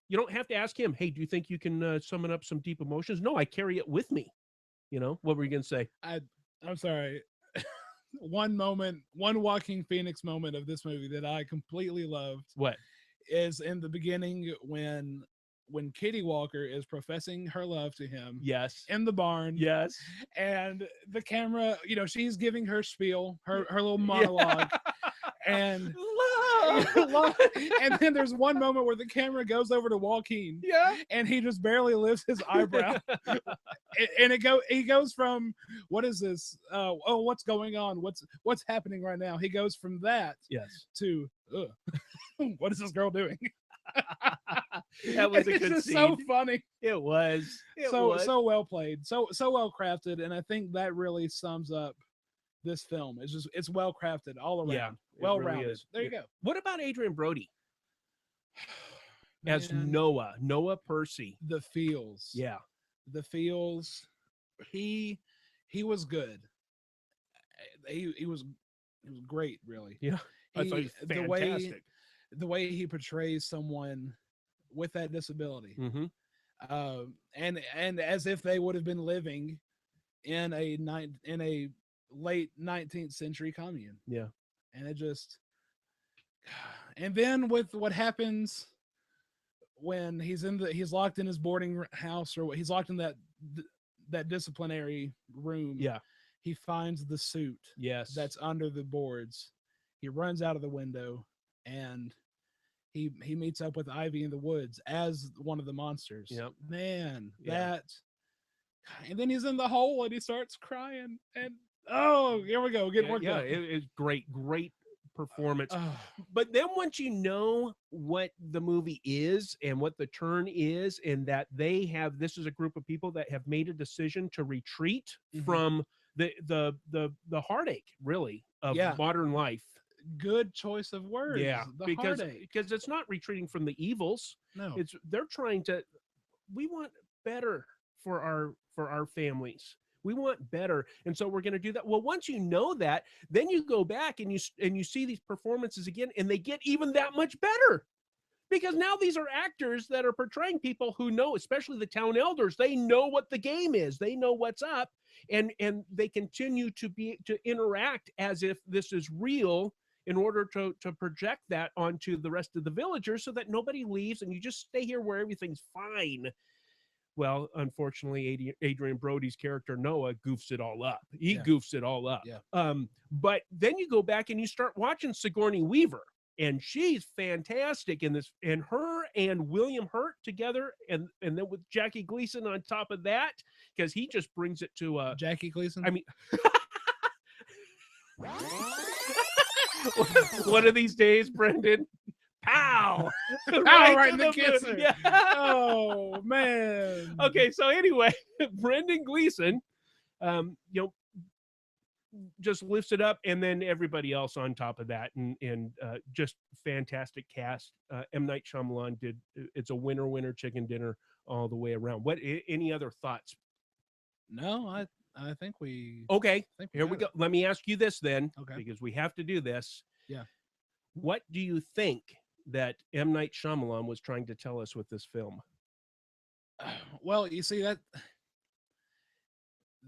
you don't have to ask him, hey, do you think you can summon up some deep emotions? No, I carry it with me. What were you going to say? I'm sorry. One Joaquin Phoenix moment of this movie that I completely loved. What? Is in the beginning when Kitty Walker is professing her love to him. Yes. In the barn. Yes. And the camera, she's giving her spiel, her little monologue. And love. And then there's one moment where the camera goes over to Joaquin. Yeah. And he just barely lifts his eyebrow. And he goes from, what is this? What's going on? What's happening right now? He goes from that yes to what is this girl doing? That was a good just scene. so funny. It was. So well played. So well crafted. And I think that really sums up this film. It's well crafted all around. Yeah, well really rounded. is. There you go. What about Adrian Brody as Man, Noah Percy? the feels. Yeah. The feels. He was good. He was great, really. Yeah. I thought he was fantastic. The way he portrays someone with that disability. Mm-hmm. And as if they would have been living in a late 19th century commune. Yeah. And it just, and then with what happens when he's locked in his boarding house, or he's locked in that disciplinary room. Yeah. He finds the suit. Yes. That's under the boards. He runs out of the window and he meets up with Ivy in the woods as one of the monsters. Yep. Man, Yeah. and then he's in the hole and he starts crying, and Oh, here we go. Get worked yeah, up. it's great performance. Oh. But then once you know what the movie is and what the turn is, and that this is a group of people that have made a decision to retreat from the heartache, really, of modern life. Good choice of words. Yeah, The heartache. because it's not retreating from the evils. No. They're trying to. We want better for our families. We want better, and so we're going to do that. Well, once you know that, then you go back and you see these performances again, and they get even that much better, because now these are actors that are portraying people who know, especially the town elders. They know what the game is. They know what's up, and they continue to interact as if this is real, in order to project that onto the rest of the villagers, so that nobody leaves and you just stay here where everything's fine. Well, unfortunately, Adrian Brody's character Noah goofs it all up. He goofs it all up. Yeah. But then you go back and you start watching Sigourney Weaver, and she's fantastic in this. And her and William Hurt together, and then with Jackie Gleason on top of that, because he just brings it to Jackie Gleason. I mean, one of these days, Brendan. Pow! Right in the moon. kisser. Yeah. Oh man. Okay, so anyway, Brendan Gleeson, just lifts it up, and then everybody else on top of that, and just fantastic cast. M. Night Shyamalan did. It's a winner chicken dinner all the way around. Any other thoughts? No, I think we. Okay, here we go. Let me ask you this then, Okay. because we have to do this. Yeah. What do you think that M. Night Shyamalan was trying to tell us with this film? Well, you see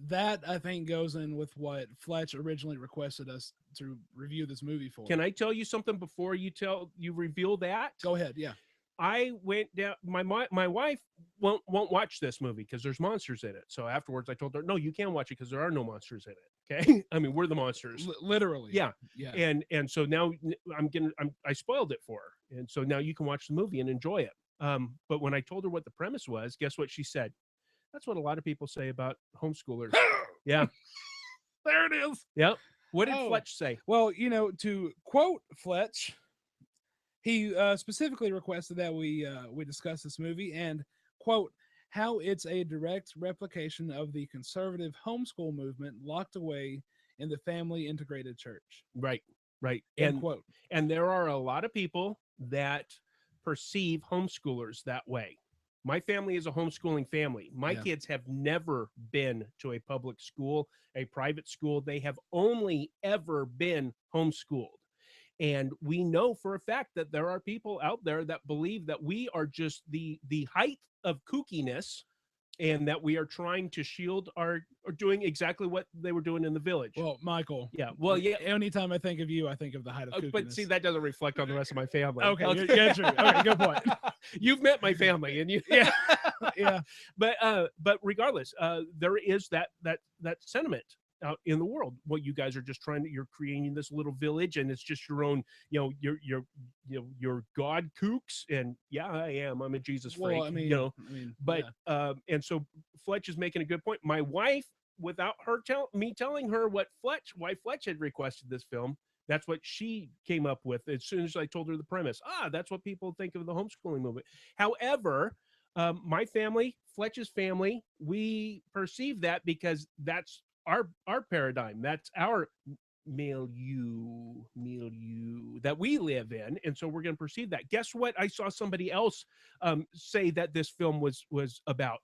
that I think goes in with what Fletch originally requested us to review this movie for. Can I tell you something before you reveal that? Go ahead. Yeah. I went down. My wife won't watch this movie because there's monsters in it. So afterwards, I told her, no, you can't watch it because there are no monsters in it. Okay, I mean, we're the monsters, literally. Yeah. And so now I spoiled it for her, and so now you can watch the movie and enjoy it. But when I told her what the premise was, guess what she said? That's what a lot of people say about homeschoolers. Yeah. There it is. Yep. What did Fletch say? Well, to quote Fletch, he specifically requested that we discuss this movie and quote how it's a direct replication of the conservative homeschool movement locked away in the family integrated church. Right. End quote. And there are a lot of people that perceive homeschoolers that way. My family is a homeschooling family. My kids have never been to a public school, a private school. They have only ever been homeschooled. And we know for a fact that there are people out there that believe that we are just the height of kookiness, and that we are trying to shield or doing exactly what they were doing in the village. Well, Michael. Yeah. Well, yeah. Anytime I think of you, I think of the height of kookiness. But see, that doesn't reflect on the rest of my family. Okay. Yeah, true. Okay, good point. You've met my family, and you. Yeah. But regardless, there is that sentiment out in the world. What you guys are just you're creating this little village, and it's just your own, your God kooks. And yeah, I am. I'm a Jesus freak. Well, I mean, and so Fletch is making a good point. My wife, without her telling her why Fletch had requested this film, that's what she came up with as soon as I told her the premise. That's what people think of the homeschooling movement. However, my family, Fletch's family, we perceive that because that's our paradigm. That's our milieu that we live in, and so we're going to perceive that. Guess what? I saw somebody else say that this film was about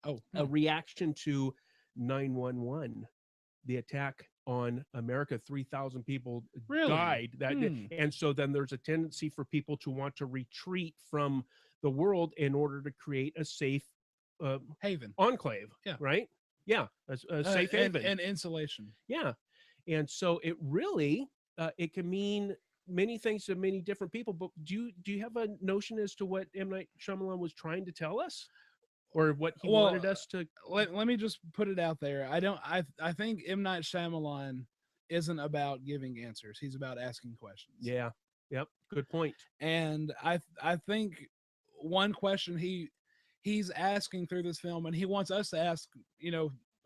a reaction to 9/11, the attack on America. 3,000 people died that day. And so then there's a tendency for people to want to retreat from the world in order to create a safe haven, enclave. Yeah. Right. Yeah, a safe haven and insulation. Yeah, and so it really it can mean many things to many different people. But do you have a notion as to what M. Night Shyamalan was trying to tell us, or what he wanted us to? Let me just put it out there. I think M. Night Shyamalan isn't about giving answers. He's about asking questions. Yeah. Yep. Good point. And I think one question he's asking through this film, and he wants us to ask,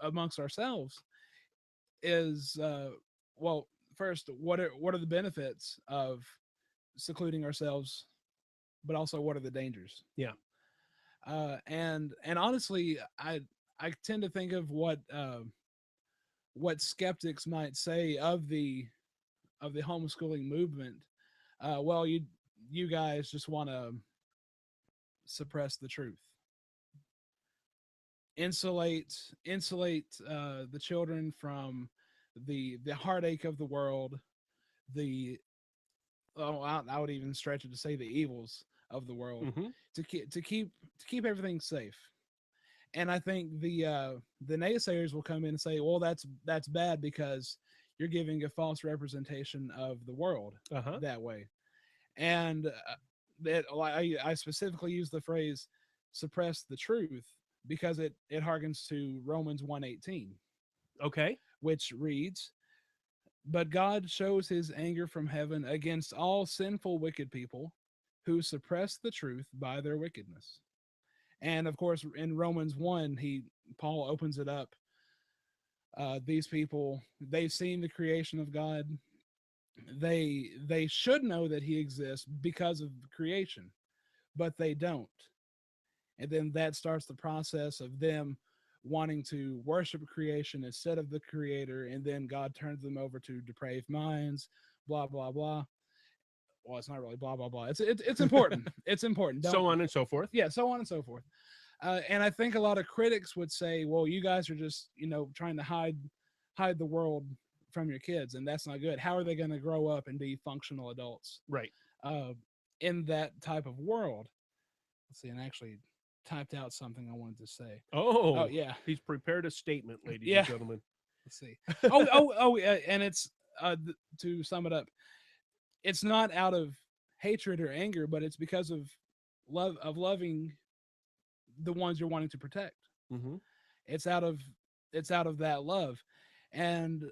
amongst ourselves, is well, first, what are the benefits of secluding ourselves, but also what are the dangers? Yeah. And honestly, I tend to think of what skeptics might say of the homeschooling movement. Well, you guys just want to suppress the truth, insulate the children from the heartache of the world, the I would even stretch it to say the evils of the world, to keep everything safe. And I think the naysayers will come in and say, well, that's bad because you're giving a false representation of the world that way. And I specifically use the phrase suppress the truth because it harkens to Romans 1:18. Okay. Which reads, but God shows his anger from heaven against all sinful wicked people who suppress the truth by their wickedness. And of course, in Romans 1, Paul opens it up. These people, they've seen the creation of God. They should know that he exists because of creation, but they don't. And then that starts the process of them wanting to worship creation instead of the creator, and then God turns them over to depraved minds, blah blah blah. Well, it's not really blah blah blah. It's important. It's important. So on and so forth. Yeah, so on and so forth. And I think a lot of critics would say, well, you guys are just, trying to hide the world from your kids, and that's not good. How are they going to grow up and be functional adults? Right. In that type of world. Let's see, and actually typed out something I wanted to say. Oh yeah. He's prepared a statement, ladies and gentlemen. Let's see. And it's to sum it up, it's not out of hatred or anger, but it's because of loving the ones you're wanting to protect. It's out of that love. And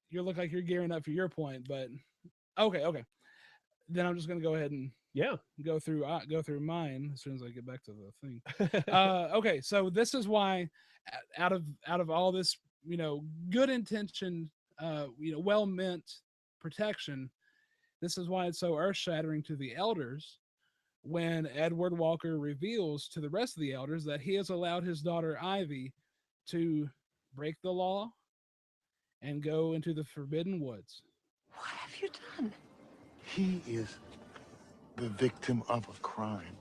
you look like you're gearing up for your point, but okay. Then I'm just gonna go ahead and go through mine as soon as I get back to the thing. Okay, so this is why, out of all this, good intention, well meant protection, this is why it's so earth shattering to the elders when Edward Walker reveals to the rest of the elders that he has allowed his daughter Ivy to break the law and go into the forbidden woods. What have you done? He is the victim of a crime.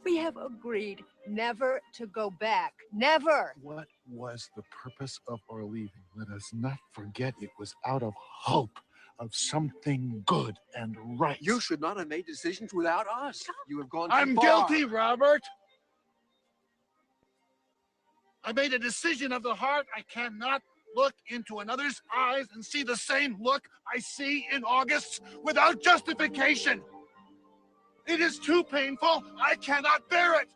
We have agreed never to go back. Never. What was the purpose of our leaving? Let us not forget it was out of hope of something good and right. You should not have made decisions without us. You have gone too I'm far. guilty, Robert. I made a decision of the heart. I cannot look into another's eyes and see the same look I see in August's without justification. It is too painful. I cannot bear it.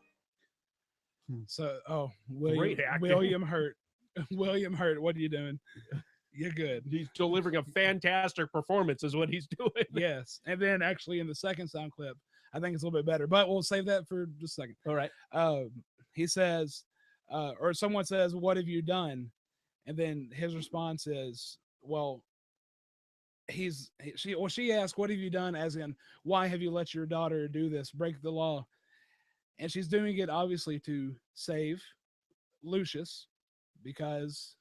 So, Great acting. William Hurt. William Hurt, what are you doing? You're good. He's delivering a fantastic performance is what he's doing. Yes. And then actually in the second sound clip, I think it's a little bit better, but we'll save that for just a second. All right. He says, or someone says, what have you done? And then his response is, well, she asked, what have you done? As in, why have you let your daughter do this, break the law? And she's doing it obviously to save Lucius because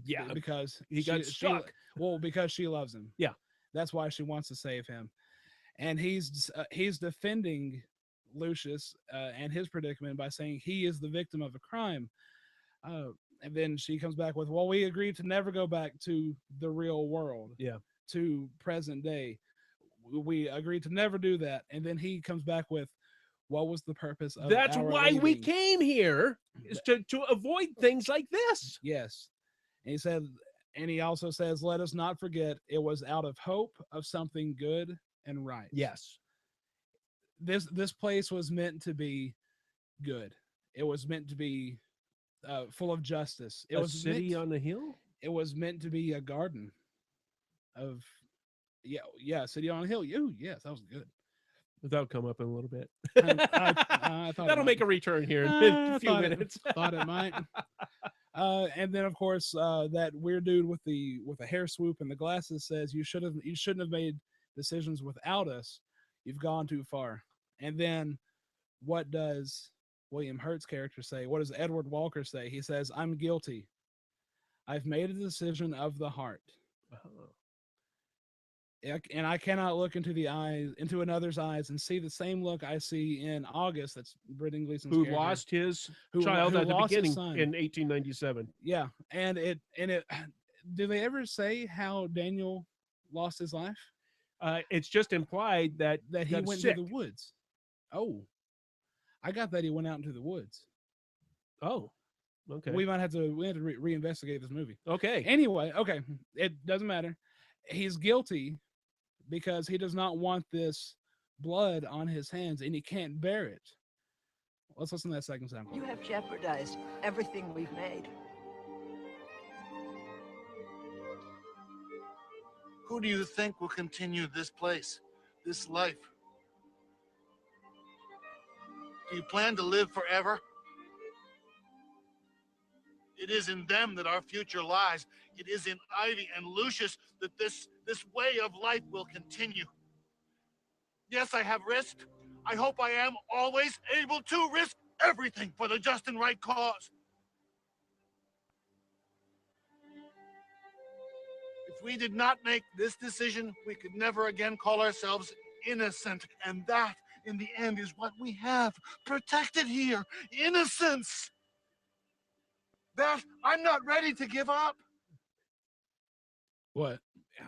he got stuck. Because she loves him. Yeah. That's why she wants to save him. And he's defending Lucius and his predicament by saying he is the victim of a crime. And then she comes back with, well, we agreed to never go back to the real world. Yeah. To present day. We agreed to never do that. And then he comes back with, what was the purpose of That's our why we leaving? came here, is to avoid things like this. Yes. And he said, and he also says, let us not forget it was out of hope of something good and right. Yes. This place was meant to be good. It was meant to be full of justice. It was a city on the hill. It was meant to be a garden of, city on a hill. Yes, that was good. That'll come up in a little bit. I thought That'll make a return here in a few minutes. Thought it might. And then of course that weird dude with the hair swoop and the glasses says you shouldn't have made decisions without us. You've gone too far. And then what does William Hurt's character say? What does Edward Walker say? He says, "I'm guilty. I've made a decision of the heart." And I cannot look into another's eyes and see the same look I see in August. That's Brendan Gleeson's Who character, lost his who child at the lost his beginning son. in 1897. Yeah, and it. Do they ever say how Daniel lost his life? It's just implied that He got went sick. to the woods. Oh, I got that he went out into the woods. Oh, okay. We have to reinvestigate this movie. Okay. Anyway, okay, it doesn't matter. He's guilty because he does not want this blood on his hands, and he can't bear it. Let's listen to that second sound. You have jeopardized everything we've made. Who do you think will continue this place, this life? Do you plan to live forever? It is in them that our future lies. It is in Ivy and Lucius that this way of life will continue. Yes, I have risked. I hope I am always able to risk everything for the just and right cause. If we did not make this decision, we could never again call ourselves innocent. And that, in the end, is what we have protected here. Innocence. That I'm not ready to give up. What?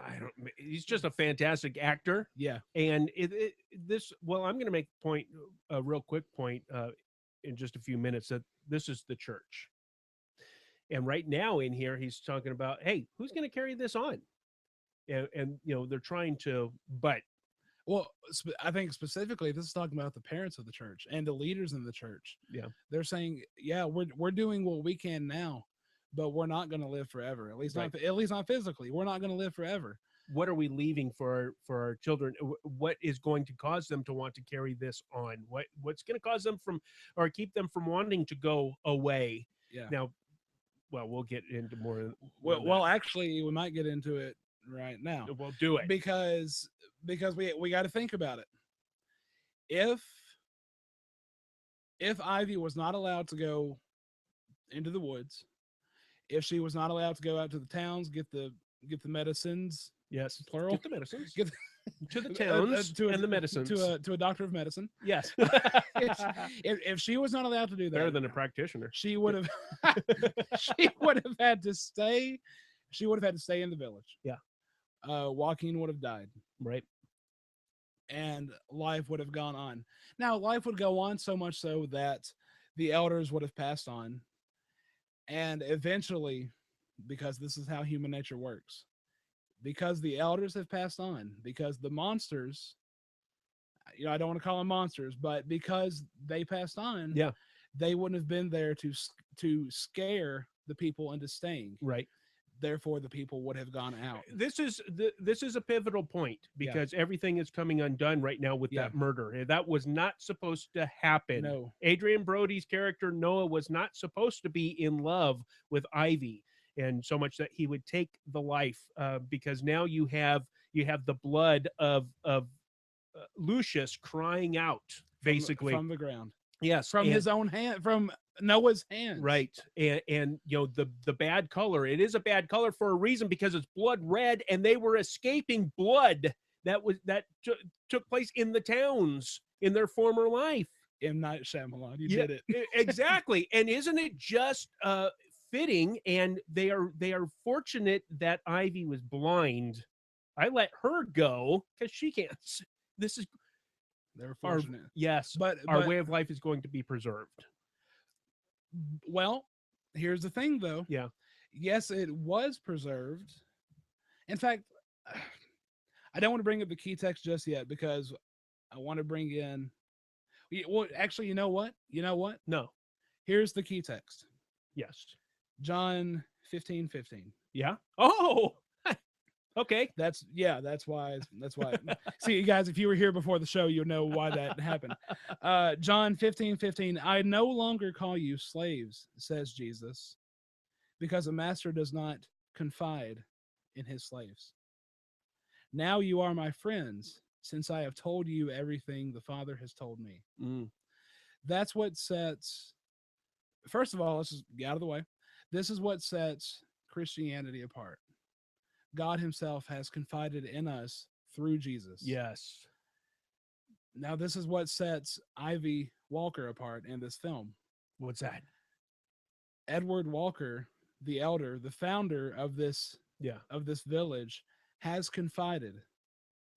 I don't. He's just a fantastic actor. Yeah. And well, I'm going to make a real quick point in just a few minutes that this is the church. And right now in here, he's talking about, hey, who's going to carry this on? And they're trying to, but. Well, I think specifically this is talking about the parents of the church and the leaders in the church. Yeah. They're saying, yeah, we're doing what we can now, but we're not going to live forever. At least not physically. We're not going to live forever. What are we leaving for our children? What is going to cause them to want to carry this on? What's going to cause them or keep them from wanting to go away? Yeah. Now, well, we'll get into more. Well, actually, we might get into it right now. We'll do it because we got to think about it. If Ivy was not allowed to go into the woods, if she was not allowed to go out to the towns, get the medicines. Yes, plural. Get the medicines. To the towns and the medicines. To a doctor of medicine. Yes. if she was not allowed to do that, better than a practitioner, she would have. She would have had to stay. She would have had to stay in the village. Yeah. Joaquin would have died. Right. And life would have gone on. Now, life would go on so much so that the elders would have passed on. And eventually, because this is how human nature works, because the elders have passed on, because the monsters, I don't want to call them monsters, but because they passed on, yeah, they wouldn't have been there to scare the people into staying. Right. Therefore, the people would have gone out. This is a pivotal point because everything is coming undone right now with that murder. That was not supposed to happen. No. Adrian Brody's character Noah was not supposed to be in love with Ivy, and so much that he would take the life because now you have the blood of Lucius crying out basically from the ground. Yes, from his own hand, from Noah's hand. Right, and the bad color. It is a bad color for a reason because it's blood red, and they were escaping blood that took place in the towns in their former life. M. Night Shyamalan, you did it exactly. And isn't it just fitting? And they are fortunate that Ivy was blind. I let her go because she can't. This is. They're fortunate. Yes, but our way of life is going to be preserved. Well, here's the thing, though. Yeah. Yes, it was preserved. In fact, I don't want to bring up the key text just yet because I want to bring in. Well, actually, you know what? No. Here's the key text. Yes. John 15:15. Yeah. Oh. Okay. That's why. See, you guys, if you were here before the show, you'll know why that happened. John 15:15. I no longer call you slaves, says Jesus, because a master does not confide in his slaves. Now you are my friends, since I have told you everything the Father has told me. That's what sets, first of all, let's just get out of the way. This is what sets Christianity apart. God himself has confided in us through Jesus. Yes. Now, this is what sets Ivy Walker apart in this film. What's that? Edward Walker, the elder, the founder of this village, has confided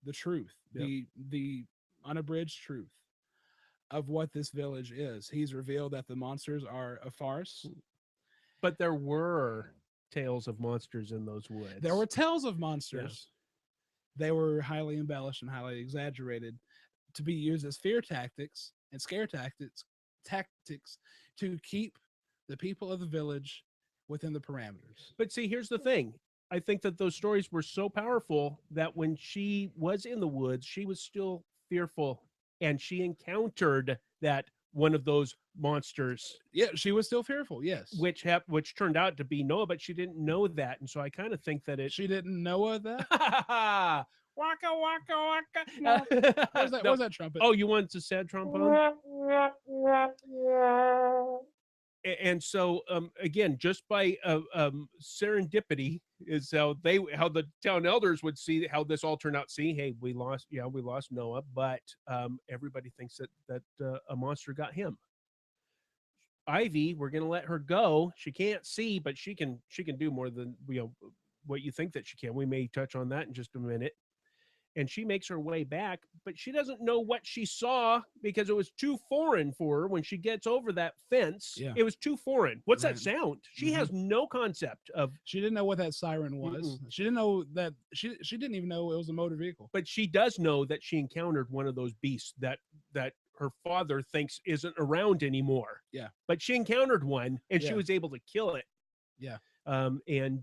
the truth, the unabridged truth of what this village is. He's revealed that the monsters are a farce. But there were tales of monsters in those woods. There were tales of monsters. They were highly embellished and highly exaggerated to be used as fear tactics and scare tactics to keep the people of the village within the parameters. But see, here's the thing. I think that those stories were so powerful that when she was in the woods, she was still fearful, and she encountered that one of those monsters. Yeah, she was still fearful. Yes, which turned out to be Noah, but she didn't know that, and so I kind of think that she didn't know that. Waka waka waka. No. Where's that trumpet? Oh, you want a sad trombone? And so again, just by serendipity is how the town elders would see how this all turned out. See, hey, we lost Noah, but everybody thinks that a monster got him. Ivy, we're gonna let her go. She can't see, but she can do more than what you think that she can. We may touch on that in just a minute. And she makes her way back, but she doesn't know what she saw because it was too foreign for her when she gets over that fence. Yeah. It was too foreign. What's that sound? She has no concept of. She didn't know what that siren was. She didn't know that she didn't even know it was a motor vehicle. But she does know that she encountered one of those beasts that her father thinks isn't around anymore. Yeah. But she encountered one, and she was able to kill it. Yeah. And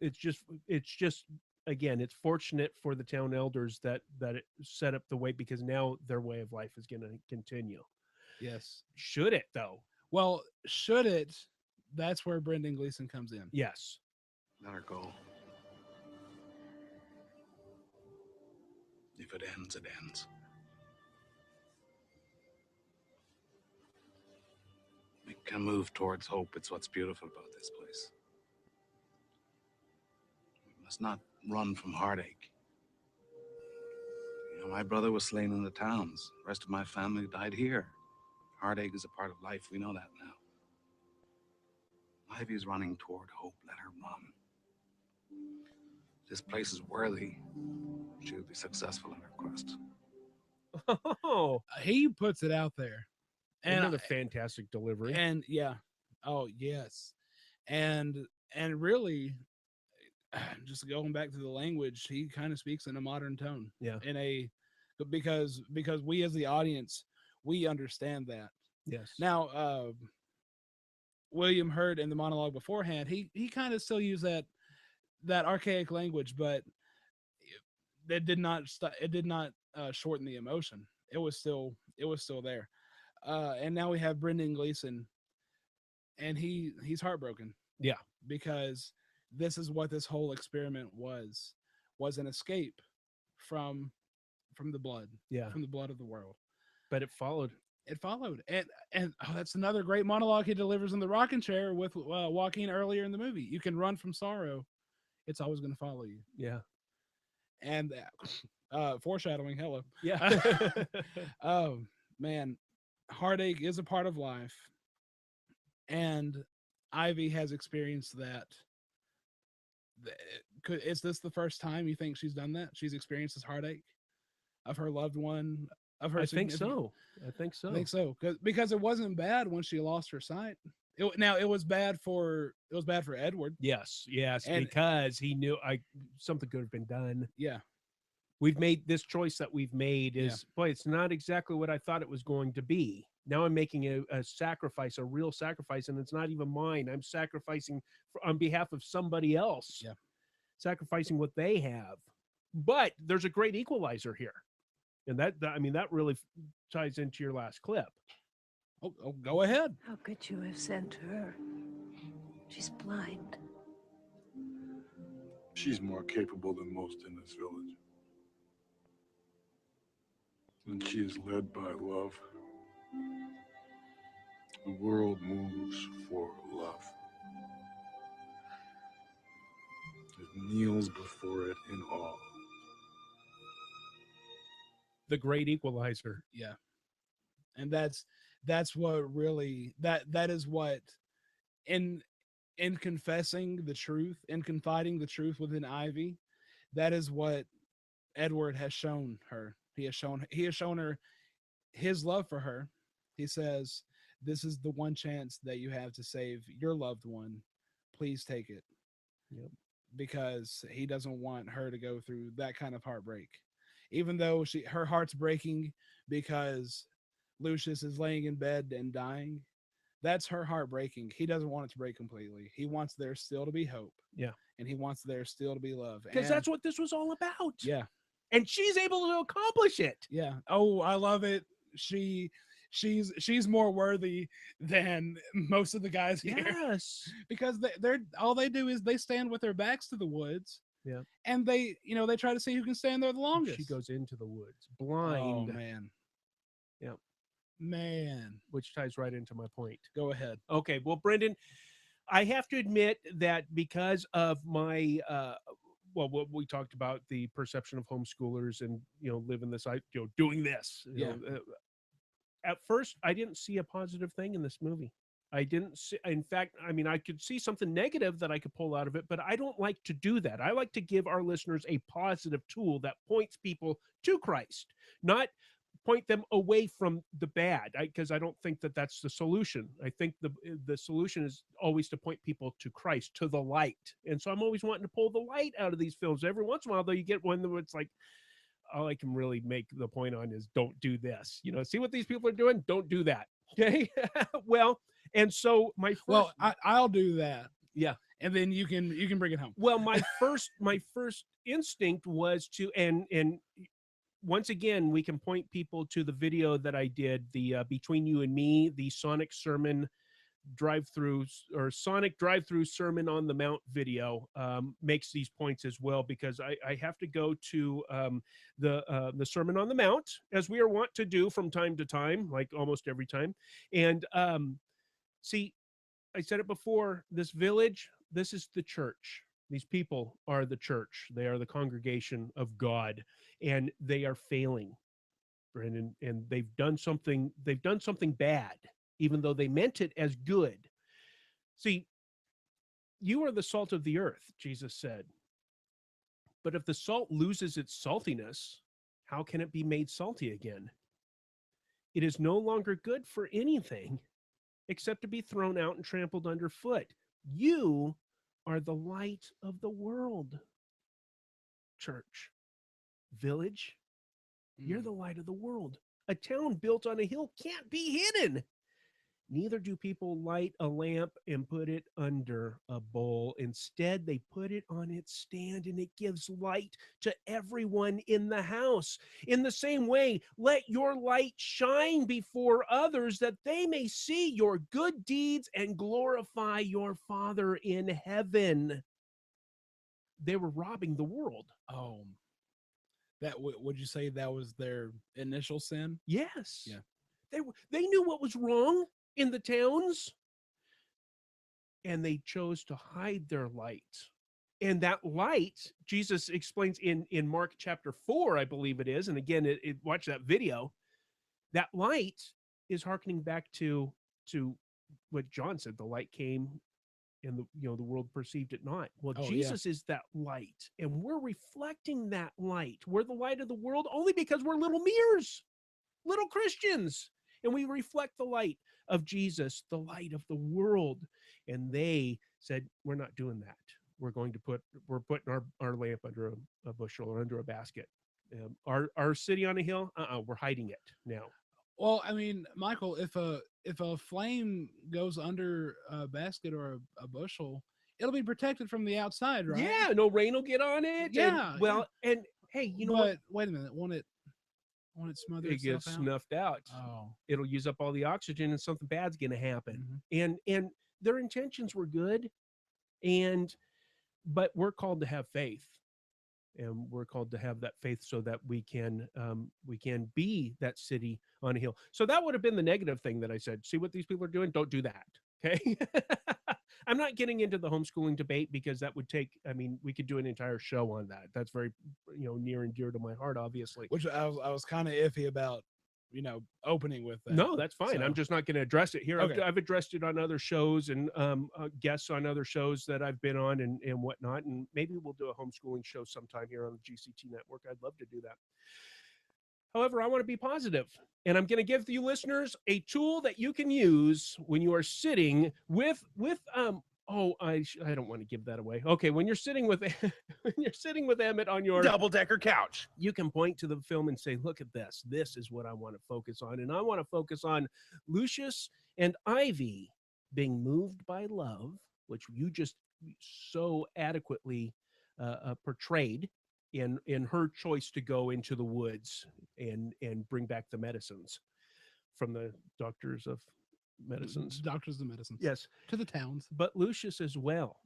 it's just. Again, it's fortunate for the town elders that it set up the way, because now their way of life is going to continue. Yes. Should it, though? Well, should it? That's where Brendan Gleeson comes in. Yes. Let her go. If it ends, it ends. We can move towards hope. It's what's beautiful about this place. We must not run from heartache. You know, my brother was slain in the towns. The rest of my family died here. Heartache is a part of life. We know that now. Ivy's running toward hope. Let her run. This place is worthy. She'll be successful in her quest. Oh, he puts it out there. And another fantastic delivery. And yeah. Oh, yes. And really, just going back to the language, he kind of speaks in a modern tone. Yeah. Because we as the audience, we understand that. Yes. Now, William Hurt in the monologue beforehand, he kind of still used that archaic language, but it did not shorten the emotion. It was still there. And now we have Brendan Gleeson, and he's heartbroken. Yeah. Because this is what this whole experiment was an escape from the blood. Yeah. From the blood of the world. But it followed. And that's another great monologue he delivers in the rocking chair with Joaquin earlier in the movie. You can run from sorrow, it's always going to follow you. Yeah. And foreshadowing. Hello. Yeah. Oh man, heartache is a part of life, and Ivy has experienced that. Is this the first time you think she's done that? She's experienced this heartache of her loved one. I think so. Because it wasn't bad when she lost her sight. It was bad for Edward. Yes, because he knew something could have been done. Yeah. We've made this choice that we've made boy, it's not exactly what I thought it was going to be. Now I'm making a sacrifice, a real sacrifice, and it's not even mine. I'm sacrificing on behalf of somebody else. Yeah. Sacrificing what they have. But there's a great equalizer here. And that really ties into your last clip. Oh, go ahead. How could you have sent her She's blind. She's more capable than most in this village. And she is led by love. The world moves for love. It kneels before it in awe. The great equalizer. Yeah. And that's what really that is what in confessing the truth, in confiding the truth within Ivy, that is what Edward has shown her. He has shown her his love for her. He says, "This is the one chance that you have to save your loved one. Please take it." Yep. Because he doesn't want her to go through that kind of heartbreak. Even though her heart's breaking because Lucius is laying in bed and dying, that's her heart breaking. He doesn't want it to break completely. He wants there still to be hope. Yeah. And he wants there still to be love. Because that's what this was all about. Yeah. And she's able to accomplish it. Yeah. Oh, I love it. She's more worthy than most of the guys here. Yes. Because they're all they do is they stand with their backs to the woods. Yeah. And they try to see who can stand there the longest. She goes into the woods blind. Oh man. Yeah. Man. Which ties right into my point. Go ahead. Okay. Well, Brendan, I have to admit that because of my what we talked about, the perception of homeschoolers and living this, doing this. At first, I didn't see a positive thing in this movie. I didn't see, in fact, I mean, I could see something negative that I could pull out of it, but I don't like to do that. I like to give our listeners a positive tool that points people to Christ, not point them away from the bad, because I don't think that that's the solution. I think the solution is always to point people to Christ, to the light. And so I'm always wanting to pull the light out of these films. Every once in a while, though, you get one where it's like, all I can really make the point on is don't do this. See what these people are doing? Don't do that. Okay. Well, and so I'll do that. Yeah. And then you can bring it home. Well, my first instinct was to, and once again, we can point people to the video that I did, the Between You and Me, the Sonic Sermon drive-through Sermon on the Mount video, makes these points as well, because I have to go to the Sermon on the Mount, as we are wont to do from time to time, like almost every time. And see, I said it before, this village, this is the church. These people are the church. They are the congregation of God, and they are failing, Brendan, and they've done something bad, even though they meant it as good. See, you are the salt of the earth, Jesus said. But if the salt loses its saltiness, how can it be made salty again? It is no longer good for anything except to be thrown out and trampled underfoot. You are the light of the world. Church, village, you're the light of the world. A town built on a hill can't be hidden. Neither do people light a lamp and put it under a bowl. Instead, they put it on its stand, and it gives light to everyone in the house. In the same way, let your light shine before others, that they may see your good deeds and glorify your Father in heaven. They were robbing the world. Oh, that would you say that was their initial sin? Yes. Yeah. They knew what was wrong in the towns, and they chose to hide their light. And that light, Jesus explains in Mark chapter 4, I believe it is, and again, watch that video. That light is hearkening back to what John said: the light came, and the world perceived it not. Well, Jesus is that light, and we're reflecting that light. We're the light of the world only because we're little mirrors, little Christians, and we reflect the light of Jesus, the light of the world. And they said, we're not doing that. We're putting our lamp under a bushel or under a basket. Our city on a hill, we're hiding it now. Well, I mean, Michael, if a flame goes under a basket or a bushel, it'll be protected from the outside, right? Yeah, no rain will get on it. Yeah. And hey, you know what? Wait a minute, won't it smother it gets itself out? snuffed out. Oh. It'll use up all the oxygen, and something bad's going to happen. Mm-hmm. And their intentions were good, but we're called to have faith, and we're called to have that faith so that we can be that city on a hill. So that would have been the negative thing that I said. See what these people are doing? Don't do that. Okay. I'm not getting into the homeschooling debate because that would take, I mean, we could do an entire show on that. That's very, near and dear to my heart, obviously. Which I was kind of iffy about, opening with that. No, that's fine. So- I'm just not going to address it here. Okay. I've addressed it on other shows and guests on other shows that I've been on and whatnot. And maybe we'll do a homeschooling show sometime here on the GCT network. I'd love to do that. However, I want to be positive, and I'm going to give you listeners a tool that you can use when you are sitting with I don't want to give that away. Okay, when you're sitting with Emmett on your double-decker couch, you can point to the film and say, "Look at this. This is what I want to focus on." And I want to focus on Lucius and Ivy being moved by love, which you just so adequately portrayed in her choice to go into the woods and bring back the medicines from the doctors of medicines. Doctors of medicines. Yes. To the towns. But Lucius as well.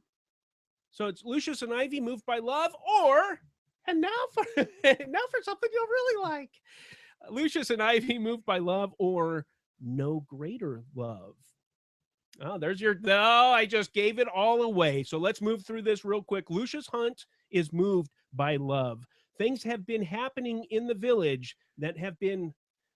So it's Lucius and Ivy moved by love, and now for something you'll really like. Lucius and Ivy moved by love, or no greater love. Oh, I just gave it all away. So let's move through this real quick. Lucius Hunt is moved by love. Things have been happening in the village that have been,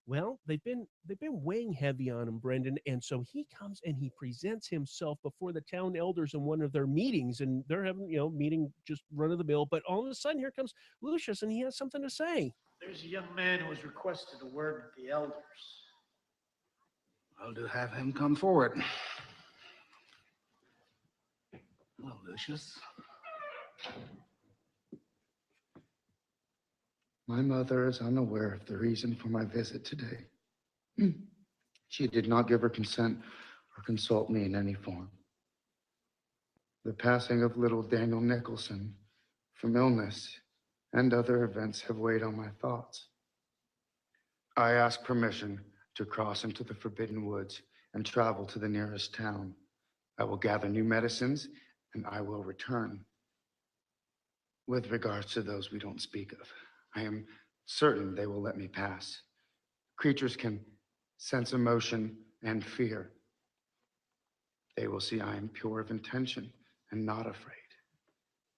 well, they've been weighing heavy on him, Brendan. And so he comes and he presents himself before the town elders in one of their meetings, and they're having, meeting just run of the mill. But all of a sudden, here comes Lucius, and he has something to say. There's a young man who has requested a word with the elders. I'll do have him come forward. Hello, Lucius. My mother is unaware of the reason for my visit today. She did not give her consent or consult me in any form. The passing of little Daniel Nicholson from illness and other events have weighed on my thoughts. I ask permission to cross into the Forbidden Woods and travel to the nearest town. I will gather new medicines and I will return. With regards to those we don't speak of, I am certain they will let me pass. Creatures can sense emotion and fear. They will see I am pure of intention and not afraid.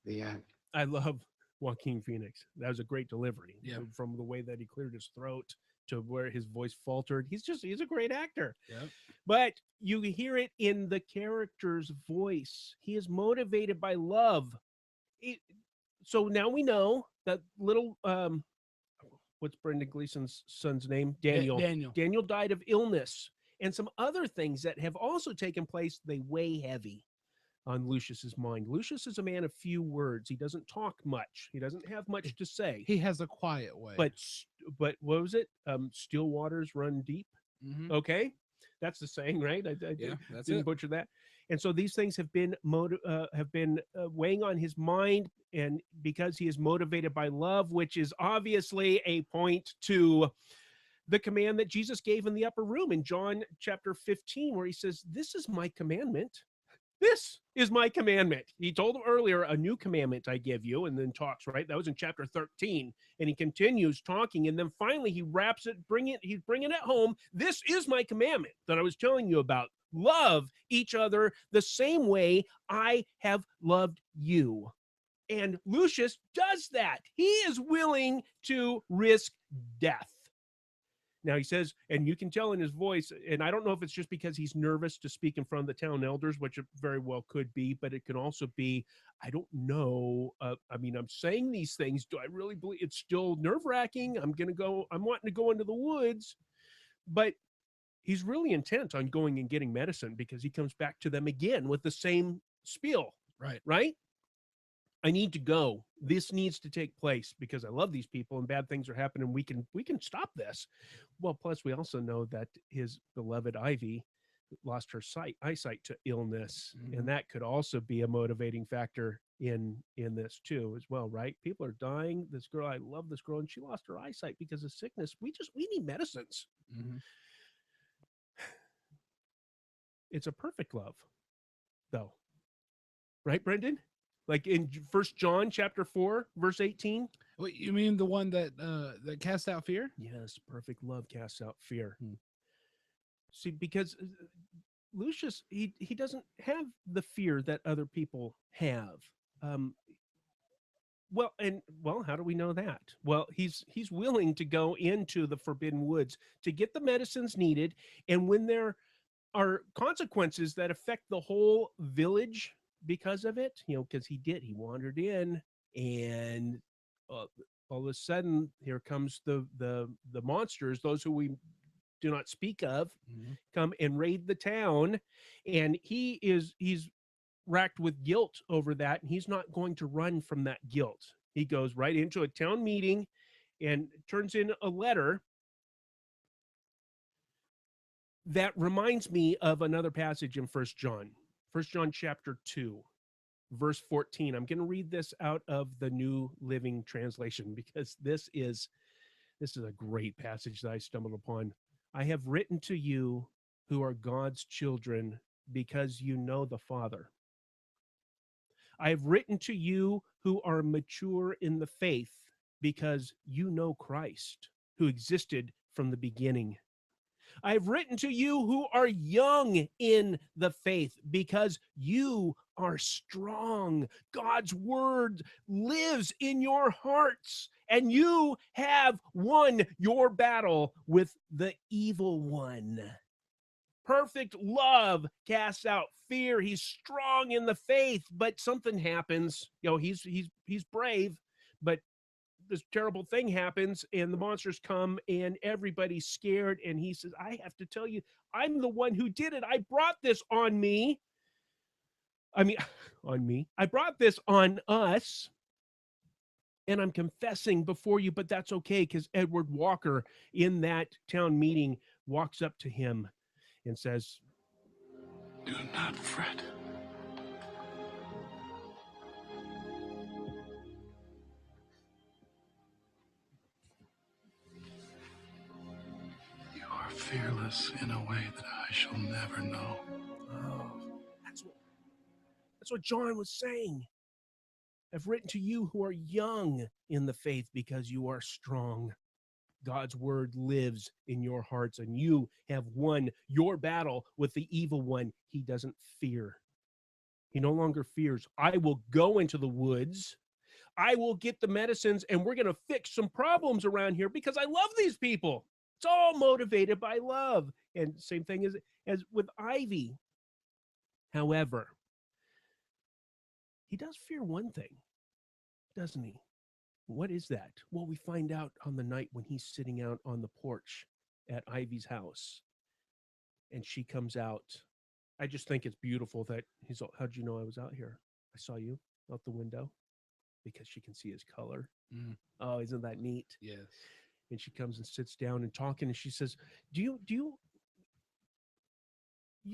The end. I love Joaquin Phoenix. That was a great delivery. Yeah. From the way that he cleared his throat to where his voice faltered. He's a great actor. Yeah. But you hear it in the character's voice. He is motivated by love. So now we know that little, what's Brendan Gleeson's son's name? Daniel. Daniel died of illness and some other things that have also taken place. They weigh heavy on Lucius's mind. Lucius is a man of few words. He doesn't talk much. He doesn't have much to say. He has a quiet way. But what was it? Still waters run deep. Mhm. Okay. That's the saying, right? I that's didn't it. butcher that. And so these things have been weighing on his mind, and because he is motivated by love, which is obviously a point to the command that Jesus gave in the upper room in John chapter 15, where he says, "This is my commandment. This is my commandment." He told them earlier, "A new commandment I give you," and then talks, right? That was in chapter 13. And he continues talking. And then finally he wraps it, he's bringing it home. "This is my commandment that I was telling you about. Love each other the same way I have loved you." And Lucius does that. He is willing to risk death. Now he says, and you can tell in his voice, and I don't know if it's just because he's nervous to speak in front of the town elders, which it very well could be, but it can also be, I don't know. I mean, I'm saying these things. Do I really believe it's still nerve-wracking? I'm wanting to go into the woods, but he's really intent on going and getting medicine because he comes back to them again with the same spiel. Right? I need to go. This needs to take place because I love these people and bad things are happening. We can stop this. Well, plus we also know that his beloved Ivy lost her eyesight to illness. Mhm. And that could also be a motivating factor in this too, as well, right? People are dying. This girl, I love this girl, and she lost her eyesight because of sickness. We need medicines. Mhm. It's a perfect love. though. Right, Brendan? Like in First John chapter 4, verse 18. What, you mean the one that casts out fear? Yes, perfect love casts out fear. See, because Lucius, he doesn't have the fear that other people have. Well, how do we know that? Well, he's willing to go into the forbidden woods to get the medicines needed, and when there are consequences that affect the whole village because of it, because he wandered in, and all of a sudden here comes the monsters, those who we do not speak of, come and raid the town, and he's racked with guilt over that, and he's not going to run from that guilt. He goes right into a town meeting and turns in a letter that reminds me of another passage in First John chapter 2, verse 14. I'm going to read this out of the New Living Translation because this is a great passage that I stumbled upon. I have written to you who are God's children because you know the Father. I have written to you who are mature in the faith because you know Christ, who existed from the beginning. I have written to you who are young in the faith because you are strong. God's word lives in your hearts, and you have won your battle with the evil one. Perfect love casts out fear. He's strong in the faith, but something happens. He's brave, but this terrible thing happens, and the monsters come, and everybody's scared. And he says, I have to tell you, I'm the one who did it. I brought this on me. On me. I brought this on us. And I'm confessing before you, but that's okay, because Edward Walker in that town meeting walks up to him and says, Do not fret. You are fearless in a way that I shall never know. Oh, that's what John was saying. I've written to you who are young in the faith because you are strong. God's word lives in your hearts, and you have won your battle with the evil one. He doesn't fear. He no longer fears. I will go into the woods. I will get the medicines, and we're going to fix some problems around here because I love these people. It's all motivated by love. And same thing as with Ivy. However, he does fear one thing, doesn't he? What is that? Well, we find out on the night when he's sitting out on the porch at Ivy's house, and she comes out. I just think it's beautiful that he's all, how'd you know I was out here? I saw you out the window, because she can see his color. Oh, isn't that neat? Yes. And she comes and sits down and talking, and she says, you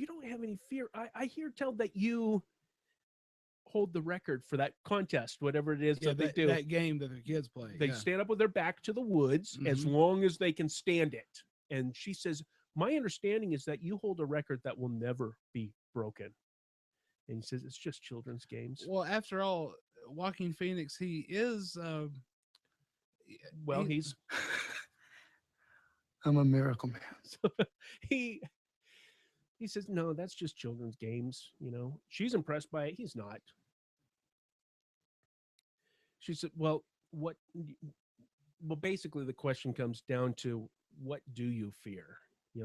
don't have any fear. I hear tell that you hold the record for that contest, whatever it is that they do. That game that the kids play. They stand up with their back to the woods as long as they can stand it. And she says, my understanding is that you hold a record that will never be broken. And he says, it's just children's games. Well, after all, Joaquin Phoenix, he is he's I'm a miracle man. So he says, no, that's just children's games. She's impressed by it. He's not. She said, well, basically the question comes down to, what do you fear?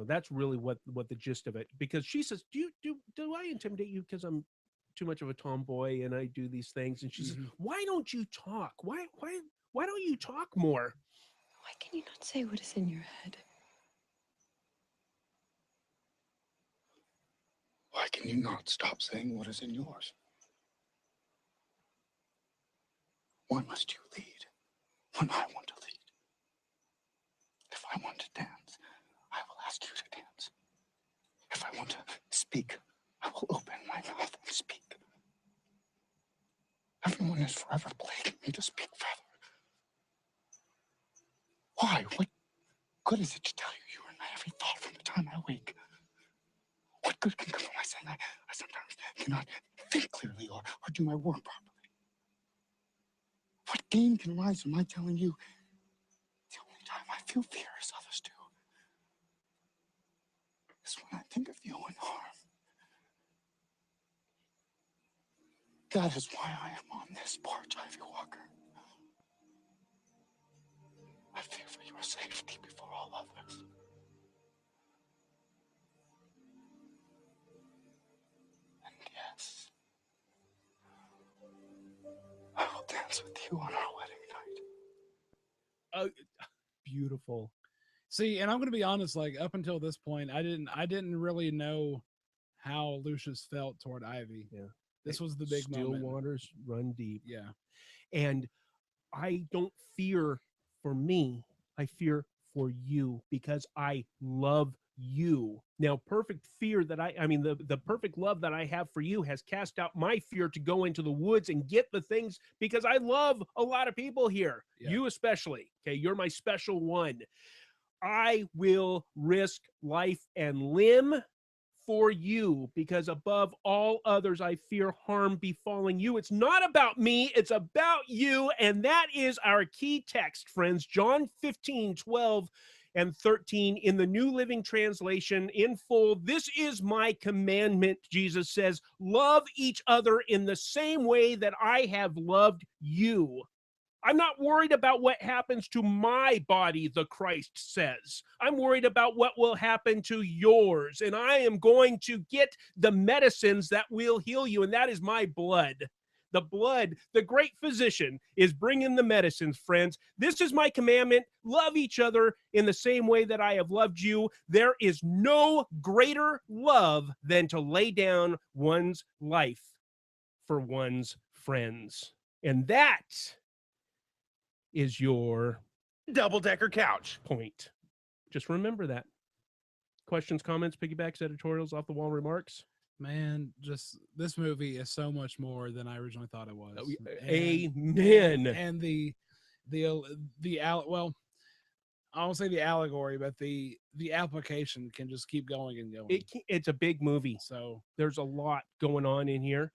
That's really what the gist of it, because she says, do I intimidate you because I'm too much of a tomboy and I do these things? And she says, why don't you talk? Why don't you talk more? Why can you not say what is in your head? Why can you not stop saying what is in yours? Why must you lead when I want to lead? If I want to dance, I will ask you to dance. If I want to speak, I will open my mouth and speak. Everyone is forever plaguing me to speak further. Why? What good is it to tell you you are in my every thought from the time I wake? What good can come from my saying I sometimes cannot think clearly or do my work properly? What gain can arise from my telling you the only time I feel fear, as others do, is when I think of you and harm. That is why I am on this porch, Ivy Walker. I fear for your safety before all others. And yes, I will dance with you on our wedding night. Beautiful. See, and I'm going to be honest, like up until this point, I didn't really know how Lucius felt toward Ivy. Yeah. This was the big Still moment. waters run deep. Yeah. And I don't fear for me. I fear for you because I love you. Now, perfect fear that the perfect love that I have for you has cast out my fear to go into the woods and get the things because I love a lot of people here. Yeah. You especially. Okay. You're my special one. I will risk life and limb for you because above all others, I fear harm befalling you. It's not about me, it's about you. And that is our key text, friends. John 15:12-13 in the New Living Translation in full. This is my commandment, Jesus says, love each other in the same way that I have loved you. I'm not worried about what happens to my body, the Christ says. I'm worried about what will happen to yours. And I am going to get the medicines that will heal you. And that is my blood. The blood, the great physician, is bringing the medicines, friends. This is my commandment. Love each other in the same way that I have loved you. There is no greater love than to lay down one's life for one's friends. And that is your double-decker couch point. Just remember that. Questions, comments, piggybacks, editorials, off the wall remarks? Man, just this movie is so much more than I originally thought it was. Amen. And well, I won't say the allegory, but the application can just keep going and going. It's a big movie, so there's a lot going on in here.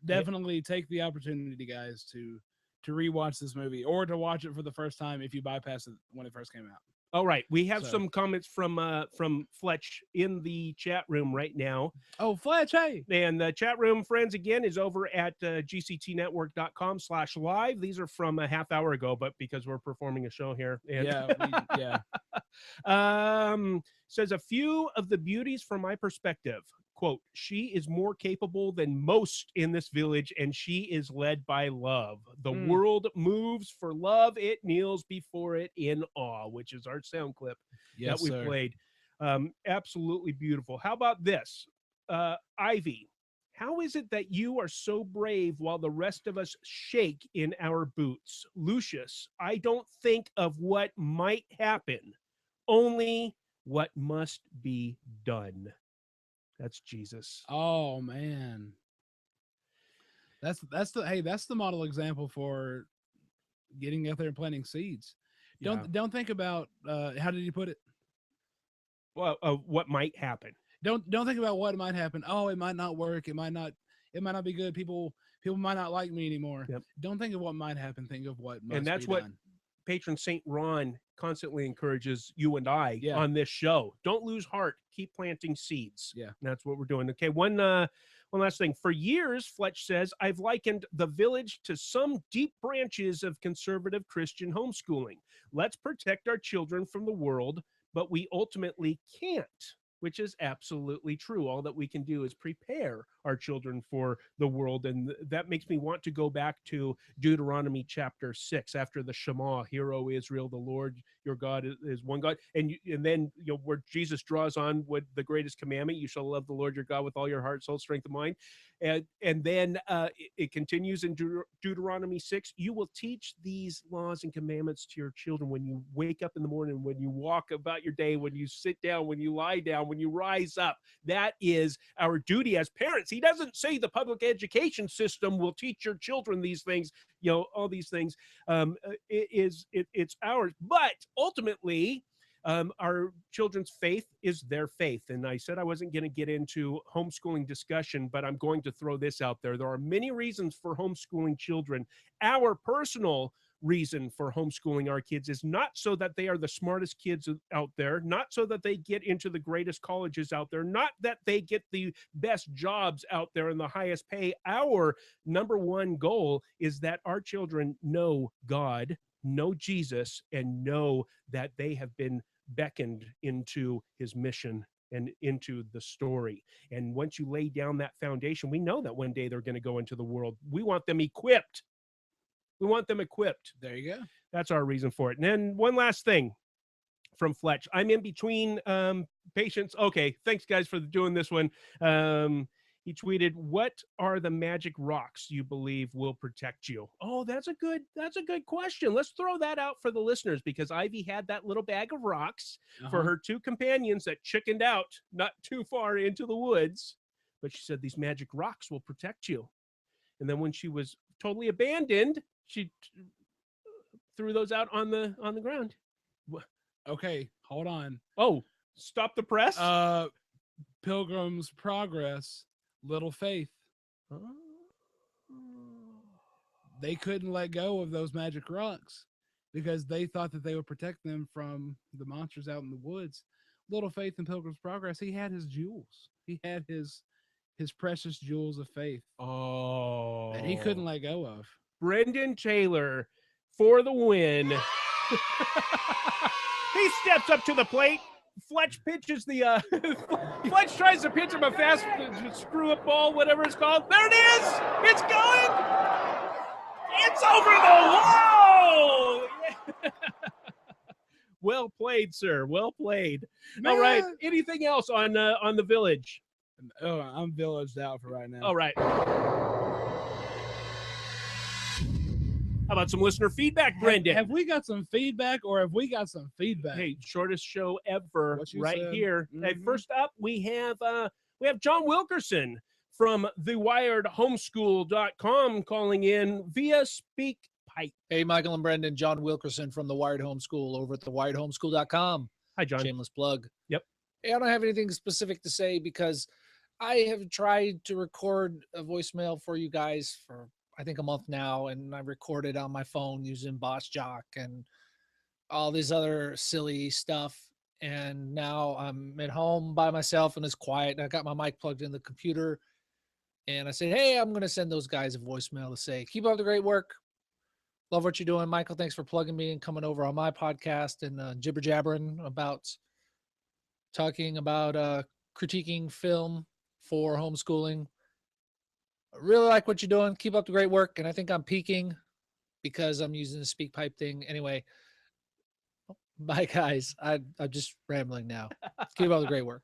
Definitely take the opportunity, guys, to rewatch this movie or to watch it for the first time if you bypass it when it first came out. All right, we have some comments from Fletch in the chat room right now. Oh, Fletch, hey! And the chat room, friends, again, is over at gctnetwork.com/live. These are from a half hour ago, but because we're performing a show here. And Yeah. Says a few of the beauties from my perspective. Quote, she is more capable than most in this village, and she is led by love. The world moves for love. It kneels before it in awe, which is our sound clip that we played. Absolutely beautiful. How about this? Ivy, how is it that you are so brave while the rest of us shake in our boots? Lucius, I don't think of what might happen, only what must be done. That's Jesus. Oh man, that's the model example for getting out there and planting seeds. Don't think about how did he put it? Well, what might happen. Don't think about what might happen. Oh, it might not work. It might not be good. People might not like me anymore. Yep. Don't think of what might happen. Think of what must and that's be what done. Patron Saint Ron constantly encourages you and I on this show. Don't lose heart. Keep planting seeds. Yeah. And that's what we're doing. Okay, one last thing. For years, Fletch says, I've likened the village to some deep branches of conservative Christian homeschooling. Let's protect our children from the world, but we ultimately can't, which is absolutely true. All that we can do is prepare our children for the world. And that makes me want to go back to Deuteronomy chapter 6, after the Shema, hear, O Israel, the Lord your God is one God. And then where Jesus draws on what the greatest commandment, you shall love the Lord your God with all your heart, soul, strength, and mind. And then it continues in Deuteronomy 6, you will teach these laws and commandments to your children when you wake up in the morning, when you walk about your day, when you sit down, when you lie down, when you rise up. That is our duty as parents. He doesn't say the public education system will teach your children these things, all these things. It's ours. But ultimately, Our children's faith is their faith. And I said I wasn't going to get into homeschooling discussion, but I'm going to throw this out there. There are many reasons for homeschooling children. Our personal reason for homeschooling our kids is not so that they are the smartest kids out there, not so that they get into the greatest colleges out there, not that they get the best jobs out there and the highest pay. Our number one goal is that our children know God, know Jesus, and know that they have been beckoned into his mission and into the story. And once you lay down that foundation, we know that one day they're going to go into the world. We want them equipped. We want them equipped. There you go. That's our reason for it. And then one last thing from Fletch. I'm in between patients. Okay, thanks guys for doing this one. He tweeted, "What are the magic rocks you believe will protect you?" Oh, that's a good question. Let's throw that out for the listeners, because Ivy had that little bag of rocks for her two companions that chickened out not too far into the woods. But she said these magic rocks will protect you. And then when she was totally abandoned, she threw those out on the ground. Okay, hold on. Oh, stop the press. Pilgrim's Progress, Little Faith. They couldn't let go of those magic rocks because they thought that they would protect them from the monsters out in the woods. Little Faith in Pilgrim's Progress, he had his jewels. He had his precious jewels of faith. Oh, that he couldn't let go of. Brendan Taylor for the win. He steps up to the plate. Fletch pitches the Fletch tries to pitch him a fast screw up ball, whatever it's called. There it is. It's going. It's over the wall. Well played, sir. Well played. Man. All right. Anything else on the village? Oh, I'm villaged out for right now. All right. How about some listener feedback, Brendan? Have we got some feedback, or have we got some feedback? Hey, shortest show ever right said. here. Mm-hmm. Hey, first up, we have John Wilkerson from thewiredhomeschool.com calling in via SpeakPipe. Hey, Michael and Brendan, John Wilkerson from The Wired Homeschool over at thewiredhomeschool.com. Hi, John. Shameless plug. Yep. Hey, I don't have anything specific to say because I have tried to record a voicemail for you guys for, I think, a month now, and I recorded on my phone using Boss Jock and all this other silly stuff. And now I'm at home by myself and it's quiet. And I got my mic plugged in the computer. And I said, hey, I'm going to send those guys a voicemail to say, keep up the great work. Love what you're doing, Michael. Thanks for plugging me and coming over on my podcast and jibber jabbering about talking about critiquing film for homeschooling. I really like what you're doing. Keep up the great work. And I think I'm peaking because I'm using the SpeakPipe thing. Anyway, bye, guys. I'm just rambling now. Keep up the great work.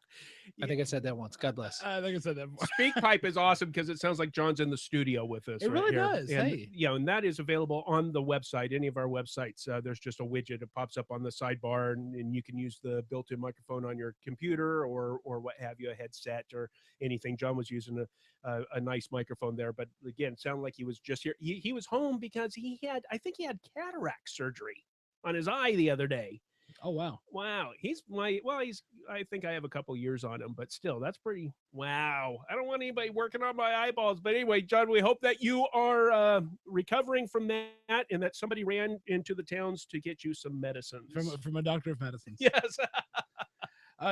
I think I said that once. God bless. I think I said that before. SpeakPipe is awesome because it sounds like John's in the studio with us. It really here. does. And, hey. Yeah, and that is available on the website, any of our websites. There's just a widget. It pops up on the sidebar, and you can use the built-in microphone on your computer or what have you, a headset or anything. John was using a nice microphone there, but again, it sounded like he was just here. He was home because I think he had cataract surgery on his eye the other day. Oh, wow. Wow. I think I have a couple years on him, but still, that's pretty, wow. I don't want anybody working on my eyeballs. But anyway, John, we hope that you are recovering from that and that somebody ran into the towns to get you some medicines. From a doctor of medicines. Yes.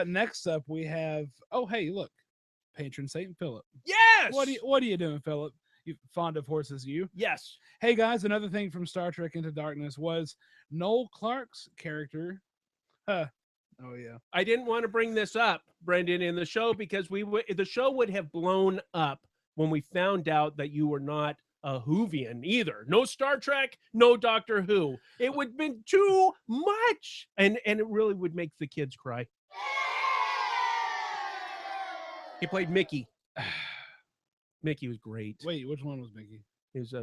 Next up, we have, oh, hey, look, patron Saint Philip. Yes. What are you doing, Philip? You fond of horses, you? Yes. Hey, guys, another thing from Star Trek Into Darkness was Noel Clark's character. Oh, yeah. I didn't want to bring this up, Brendan, in the show because the show would have blown up when we found out that you were not a Whovian either. No Star Trek, no Doctor Who. It would have been too much. And it really would make the kids cry. He played Mickey. Mickey was great. Wait, which one was Mickey? He was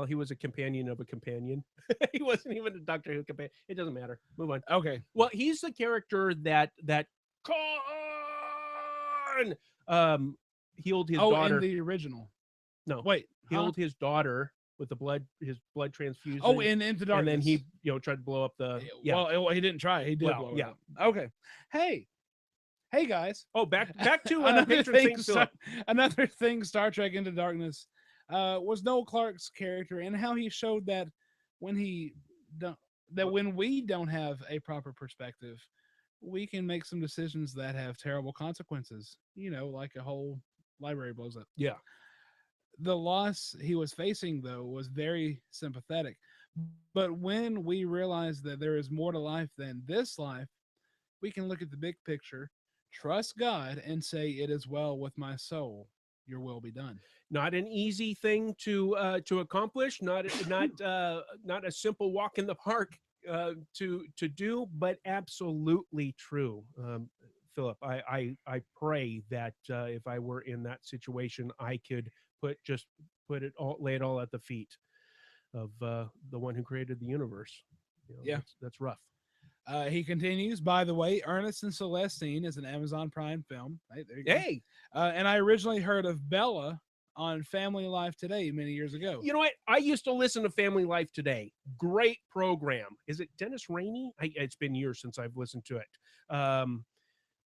he was a companion of a companion. He wasn't even a Doctor Who companion. It doesn't matter. Move on. Okay. Well, he's the character that Khan healed his daughter. In the original. No. Wait. Healed his daughter with the his blood transfusion. Oh, in Into and then he Darkness. tried to blow up the Well, he didn't try. He did Well, blow it yeah. up. Okay. Hey guys. Oh, back to another Patron thing. Saint Philip. Another thing. Star Trek Into Darkness was Noel Clarke's character and how he showed that when when we don't have a proper perspective, we can make some decisions that have terrible consequences. Like a whole library blows up. Yeah. The loss he was facing, though, was very sympathetic. But when we realize that there is more to life than this life, we can look at the big picture, trust God, and say, "It is well with my soul. Your will be done." Not an easy thing to accomplish. Not a simple walk in the park to do, but absolutely true. Philip, I pray that if I were in that situation, I could lay it all at the feet of the one who created the universe. That's rough. He continues, by the way, Ernest and Celestine is an Amazon Prime film. Hey, there you go. Hey! And I originally heard of Bella on Family Life Today many years ago. You know what? I used to listen to Family Life Today. Great program. Is it Dennis Rainey? It's been years since I've listened to it.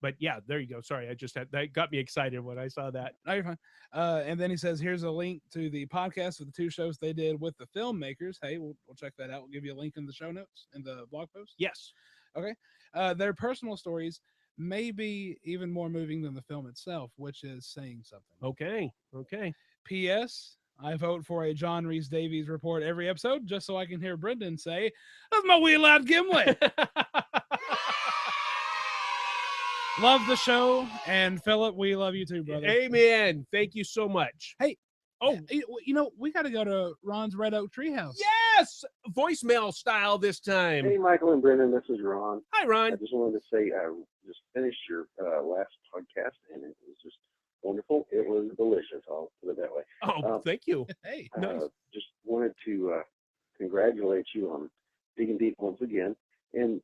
But yeah, there you go. Sorry, that got me excited when I saw that. No, you're fine. And then he says, here's a link to the podcast of the 2 shows they did with the filmmakers. Hey, we'll check that out. We'll give you a link in the show notes, in the blog post. Yes. Okay. Their personal stories may be even more moving than the film itself, which is saying something. Okay. P.S. I vote for a John Rhys Davies report every episode just so I can hear Brendan say, "That's my wee lad Gimli." Love the show, and Philip, we love you too, brother. Amen. Thank you so much. Hey, we got to go to Ron's Red Oak Treehouse. Yes, voicemail style this time. Hey, Michael and Brendan, this is Ron. Hi, Ron. I just wanted to say I just finished your last podcast, and it was just wonderful. It was delicious. I'll put it that way. Oh, thank you. Hey, nice. Just wanted to congratulate you on digging deep once again, and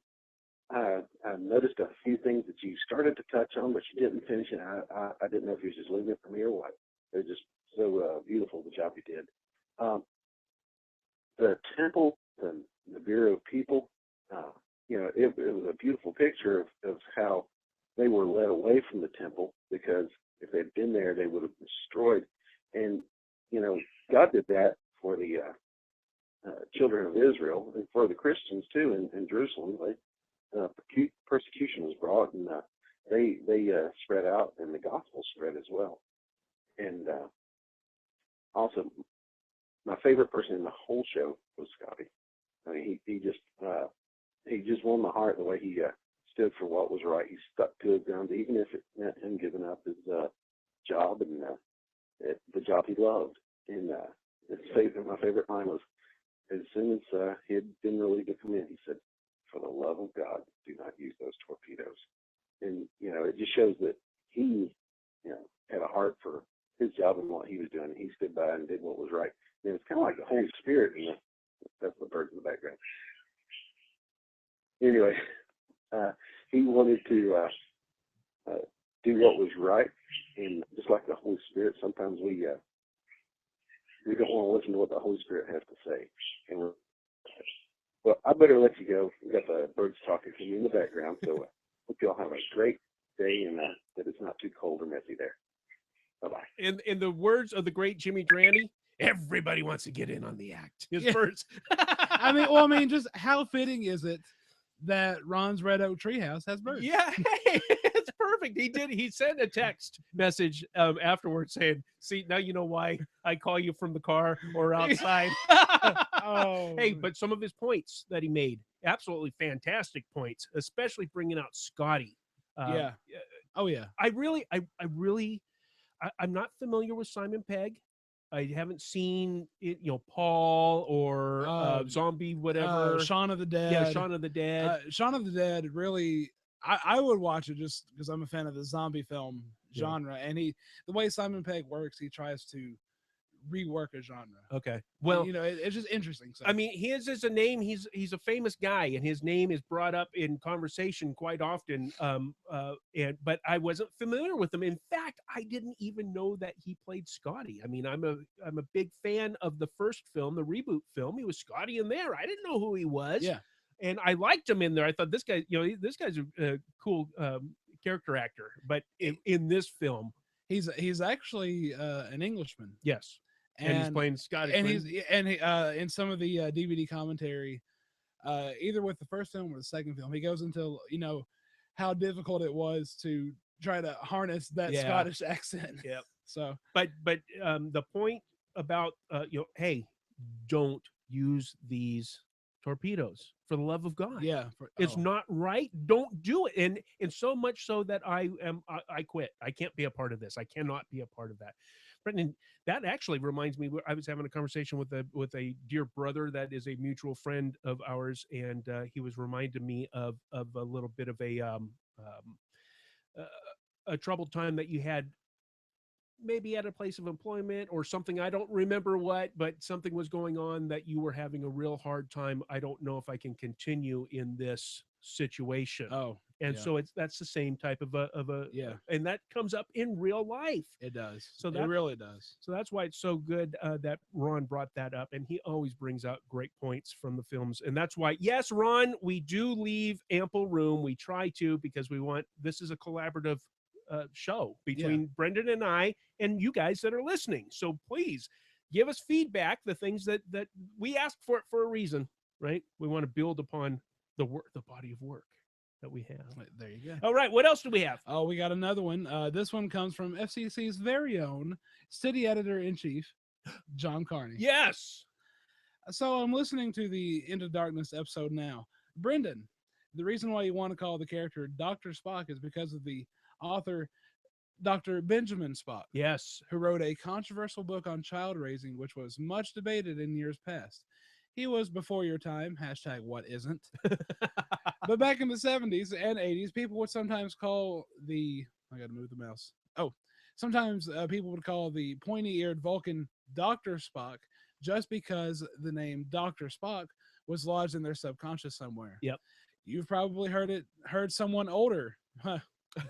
I noticed a few things that you started to touch on, but you didn't finish it. I didn't know if you were just leaving it for me or what. It was just so beautiful, the job you did. The temple, the Bureau of People, it was a beautiful picture of how they were led away from the temple, because if they'd been there, they would have been destroyed. And, God did that for the children of Israel and for the Christians too in Jerusalem. Persecution was brought, and they spread out, and the gospel spread as well. And also, my favorite person in the whole show was Scotty. I mean, he just won my heart the way he stood for what was right. He stuck to his guns, even if it meant him giving up his job and the job he loved. And my favorite line was, as soon as he had been relieved to come in, he said, "For the love of God, do not use those torpedoes." And, it just shows that he, had a heart for his job and what he was doing. He stood by and did what was right. And it's kind of like the Holy Spirit, that's the birds in the background. Anyway, he wanted to do what was right. And just like the Holy Spirit, sometimes we don't want to listen to what the Holy Spirit has to say. And well, I better let you go. We got the birds talking to me in the background, so hope you all have a great day, and that it's not too cold or messy there. Bye-bye. In the words of the great Jimmy Dranny, everybody wants to get in on the act. His birds. I mean, just how fitting is it that Ron's Red Oak Treehouse has birds? Yeah, hey, it's perfect. He sent a text message afterwards saying, "See, now you know why I call you from the car or outside." Oh, hey, but some of his points that he made, absolutely fantastic points, especially bringing out Scotty. Yeah. Oh yeah. I'm not familiar with Simon Pegg. I haven't seen it, Paul or Zombie, whatever. Shaun of the Dead. Yeah, Shaun of the Dead. Shaun of the Dead, really, I would watch it just because I'm a fan of the zombie film genre. And the way Simon Pegg works, he tries to rework a genre. Okay. Well, it's just interesting. So. I mean, his is a name. He's a famous guy, and his name is brought up in conversation quite often. But I wasn't familiar with him. In fact, I didn't even know that he played Scotty. I mean, I'm a big fan of the first film, the reboot film. He was Scotty in there. I didn't know who he was. Yeah. And I liked him in there. I thought this guy, this guy's a cool character actor. But in this film, he's actually an Englishman. Yes. And he's playing Scottish. And in some of the DVD commentary, either with the first film or the second film, he goes into how difficult it was to try to harness that Scottish accent. Yep. So, but the point about hey, don't use these torpedoes for the love of God. Yeah, it's not right. Don't do it. And so much so that I quit. I can't be a part of this. I cannot be a part of that. Brendan, that actually reminds me. I was having a conversation with a dear brother that is a mutual friend of ours, and he was reminding me of a little bit of a troubled time that you had, maybe at a place of employment or something. I don't remember what, but something was going on that you were having a real hard time. I don't know if I can continue in this situation. And so that's the same type of a and that comes up in real life. It does. So it really does. So that's why it's so good that Ron brought that up, and he always brings out great points from the films. And that's why, yes, Ron, we do leave ample room. We try to, because this is a collaborative show between Brendan and I and you guys that are listening. So please give us feedback, the things that we ask for a reason, right? We want to build upon the body of work that we have. There you go. All right, what else do we have? Oh, we got another one. This one comes from FCC's very own city editor-in-chief, John Carney. Yes. So I'm listening to the Into Darkness episode now. Brendan, the reason why you want to call the character Dr. Spock is because of the author Dr. Benjamin Spock. Yes. Who wrote a controversial book on child raising, which was much debated in years past. He was before your time, #what isn't. But back in the 70s and 80s, people would sometimes call I gotta move the mouse. Sometimes people would call the pointy-eared Vulcan Dr. Spock just because the name Dr. Spock was lodged in their subconscious somewhere. Yep. You've probably heard someone older.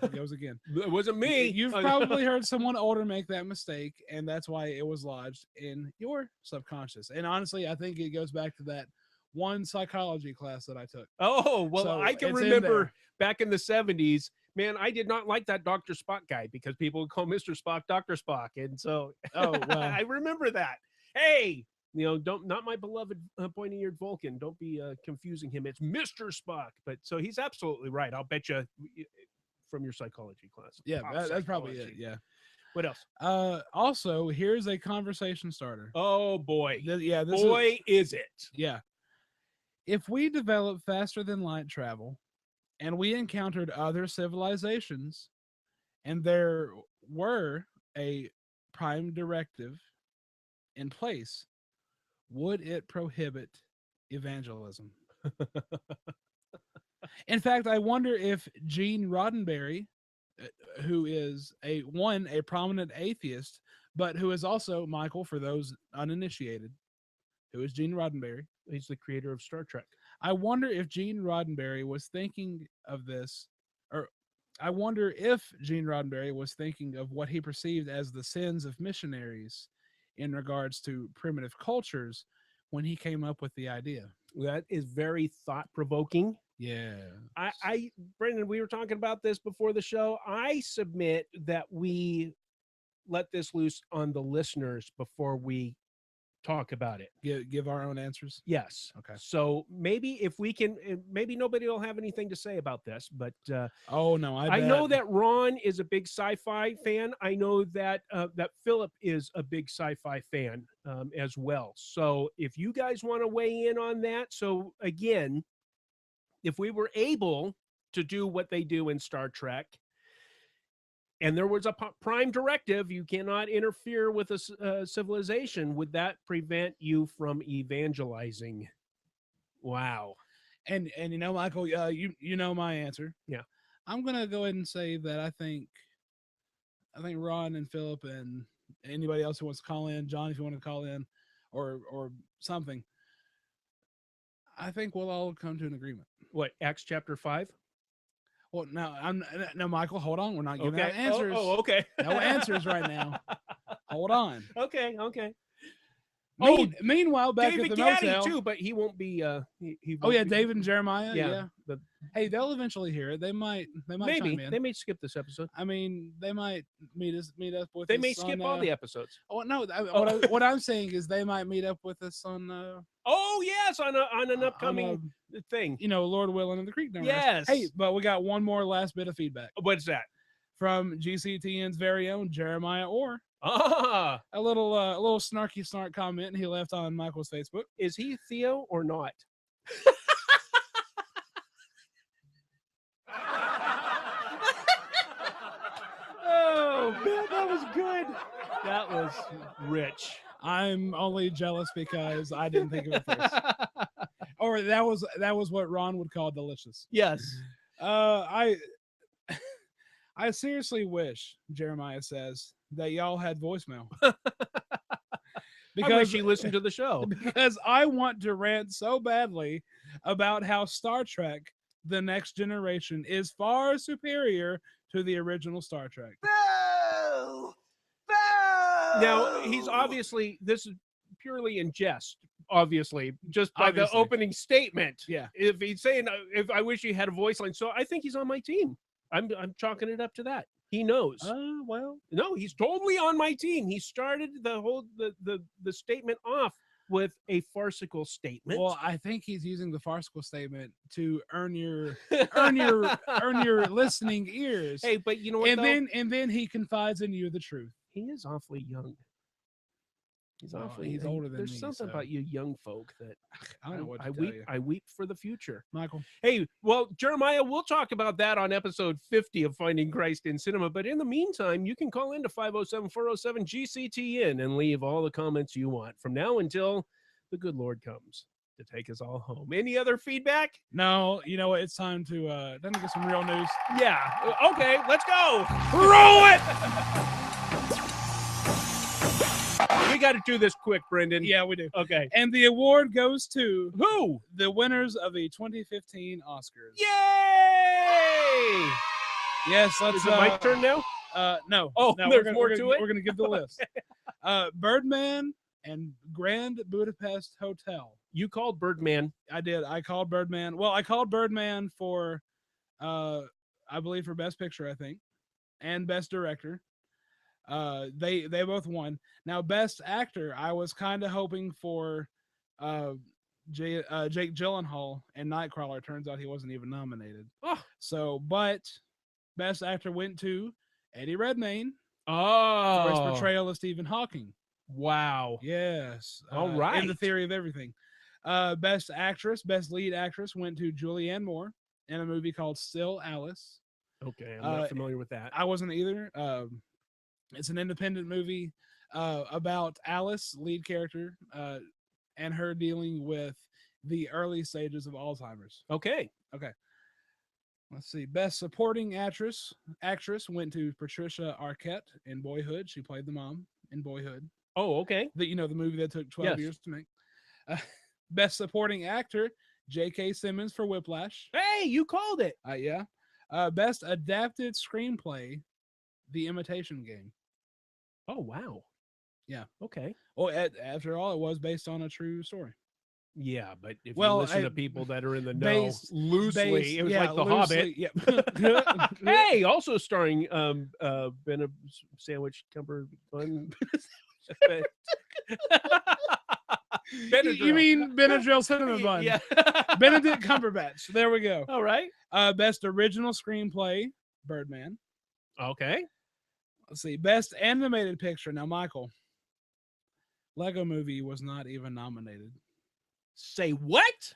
It goes again. It wasn't me. You've probably heard someone older make that mistake, and that's why it was lodged in your subconscious. And honestly, I think it goes back to that one psychology class that I took. Oh, well, So I can it's in remember back in the 70s, man, I did not like that Dr. Spock guy because people would call Mr. Spock Dr. Spock. And so I remember that. Hey, not my beloved pointy-eared Vulcan. Don't be confusing him. It's Mr. Spock. But so he's absolutely right. I'll bet you from your psychology class. Yeah, that's probably it. Yeah. What else? Also, here's a conversation starter. Oh boy. Boy, is it. Yeah. If we developed faster than light travel and we encountered other civilizations and there were a prime directive in place, would it prohibit evangelism? In fact, I wonder if Gene Roddenberry, who is a prominent atheist, but who is also, Michael, for those uninitiated, who is Gene Roddenberry? He's the creator of Star Trek. I wonder if Gene Roddenberry was thinking of this, or I wonder if Gene Roddenberry was thinking of what he perceived as the sins of missionaries in regards to primitive cultures when he came up with the idea. That is very thought-provoking. Yeah. Brendan, we were talking about this before the show. I submit that we let this loose on the listeners before we talk about it. Give our own answers? Yes. Okay. So maybe if we can, maybe nobody will have anything to say about this, but oh no, I know that Ron is a big sci-fi fan. I know that that Philip is a big sci-fi fan as well. So if you guys want to weigh in on that, so again, if we were able to do what they do in Star Trek, and there was a prime directive, you cannot interfere with a civilization, would that prevent you from evangelizing? Wow. And Michael, you know my answer. Yeah. I'm gonna go ahead and say that I think Ron and Philip and anybody else who wants to call in, John, if you want to call in, or something, I think we'll all come to an agreement. What, Acts chapter 5? Well, no, Michael, hold on. We're not giving Okay. out answers. Okay. No answers right now. Hold on. Okay. Meanwhile, back David at the Gaddy motel too, but he won't be. He Oh won't yeah, be- David and Jeremiah. Yeah, Yeah. but Hey, they'll eventually hear it. They might maybe chime in. they may skip this episode. I mean, they might meet up with They us. may skip on, all the episodes. Oh no! Oh. What I'm saying is they might meet up with us on. Oh yes, on an upcoming thing. Lord willing, in the creek down there. Yes. Hey, but we got one more last bit of feedback. What's that? From GCTN's very own Jeremiah Orr. Ah, a little snarky snark comment he left on Michael's Facebook. Is he Theo or not? Oh man, that was good. That was rich. I'm only jealous because I didn't think of it first. Or that was what Ron would call delicious. Yes. I seriously wish, Jeremiah says, that y'all had voicemail. I wish he listened to the show. Because I want to rant so badly about how Star Trek The Next Generation is far superior to the original Star Trek. Now, he's obviously, this is purely in jest, obviously, just by the opening statement. Yeah. If he's saying, if I wish he had a voice line, so I think he's on my team. I'm chalking it up to that. He knows. Well. No, he's totally on my team. He started the whole, the statement off with a farcical statement. Well, I think he's using the farcical statement to earn your listening ears. Hey, but you know what? And then he confides in you the truth. He is awfully young. He's awfully. He's older than There's me, something so. about you young folk that I don't know what to I tell weep. you. I weep for the future. Michael. Hey, well, Jeremiah, we'll talk about that on episode 50 of Finding Christ in Cinema. But in the meantime, you can call into 507-407-GCTN and leave all the comments you want from now until the good Lord comes to take us all home. Any other feedback? No, you know what? It's time to get some real news. Yeah. Okay, let's go. Roll it. We got to do this quick, Brendan. Yeah, we do. Okay. And the award goes to who? The winners of the 2015 Oscars. Yay! Yes, let's. Is it my turn now? No. Oh, no, there's more to it? We're gonna give the list. Birdman and Grand Budapest Hotel. You called Birdman. I did. I called Birdman. Well, I called Birdman for, I believe for Best Picture, I think, and Best Director. They both won. Now, Best Actor, I was kind of hoping for Jake Gyllenhaal and Nightcrawler. Turns out he wasn't even nominated. Oh. So, but Best Actor went to Eddie Redmayne for his portrayal of Stephen Hawking. Wow. Yes. All right. In The Theory of Everything. Best Actress, Best Lead Actress went to Julianne Moore in a movie called Still Alice. Okay, I'm not familiar with that. I wasn't either. It's an independent movie about Alice, lead character, and her dealing with the early stages of Alzheimer's. Okay. Let's see. Best Supporting Actress went to Patricia Arquette in Boyhood. She played the mom in Boyhood. Oh, okay. The movie that took 12 Yes. years to make. Best Supporting Actor, J.K. Simmons for Whiplash. Hey, you called it. Yeah. Best Adapted Screenplay, The Imitation Game. Oh, wow. Yeah. Okay. Well, after all, it was based on a true story. Yeah, but if Well, you listen I- to people that are in the know based- loosely, based- it was yeah, like The loosely, Hobbit. Hey, also starring Ben Sandwich Cumberbun. You mean Benadryl Cinnamon Bun? Yeah. Benedict Cumberbatch. There we go. All right. Best Original Screenplay, Birdman. Okay. Let's see. Best Animated Picture. Now, Michael, Lego Movie was not even nominated. Say what?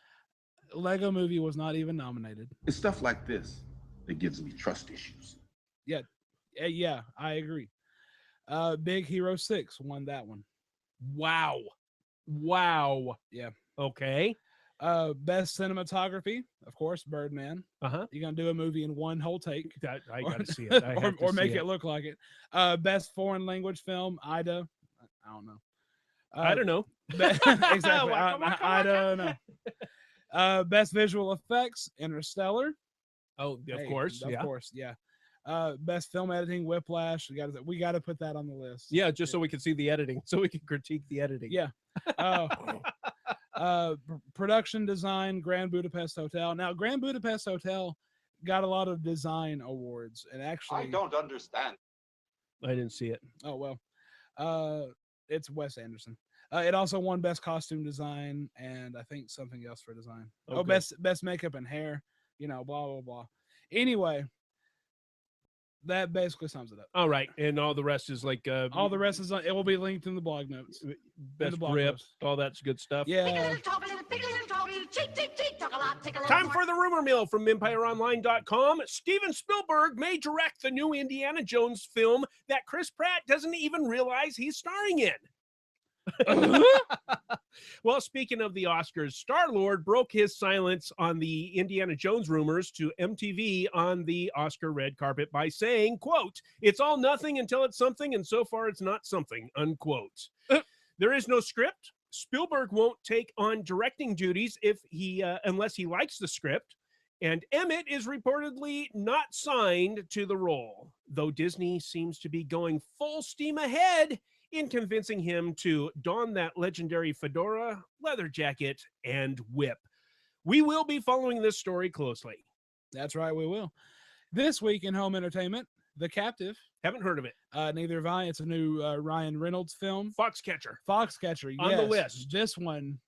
Lego Movie was not even nominated. It's stuff like this that gives me trust issues. Yeah. Yeah, I agree. Big Hero 6 won that one. Wow. Yeah. Okay. Best cinematography, of course, Birdman. You're gonna do a movie in one whole take. That I gotta see it. I have to or see make it. it look like it. Best foreign language film, Ida. I don't know. I don't know. Exactly. Waka, waka, I waka. don't know. Best visual effects, Interstellar. Oh, of Hey, course. of Yeah. course, yeah. Best film editing, Whiplash. We got to put that on the list. Yeah, just so we can see the editing, so we can critique the editing. Yeah. Production design, Grand Budapest Hotel. Now, Grand Budapest Hotel got a lot of design awards, and actually, I don't understand. I didn't see it. Oh well, it's Wes Anderson. It also won best costume design and I think something else for design. Oh, good. best makeup and hair. You know, blah blah blah. Anyway, that basically sums it up. All right, and all the rest is like All the rest is it will be linked in the blog notes. best grip, all that's good stuff. Yeah. Time for the rumor mill from EmpireOnline.com. Steven Spielberg may direct the new Indiana Jones film that Chris Pratt doesn't even realize he's starring in. Well, speaking of the Oscars, Star-Lord broke his silence on the Indiana Jones rumors to MTV on the Oscar red carpet by saying, quote, "It's all nothing until it's something, and so far it's not something," unquote. There is no script. Spielberg won't take on directing duties if he unless he likes the script. And Emmett is reportedly not signed to the role, though Disney seems to be going full steam ahead in convincing him to don that legendary fedora, leather jacket, and whip. We will be following this story closely. That's right, we will. This week in home entertainment, The Captive. Haven't heard of it. Neither have I. It's a new Ryan Reynolds film. Foxcatcher. Foxcatcher, On yes. the list. This one,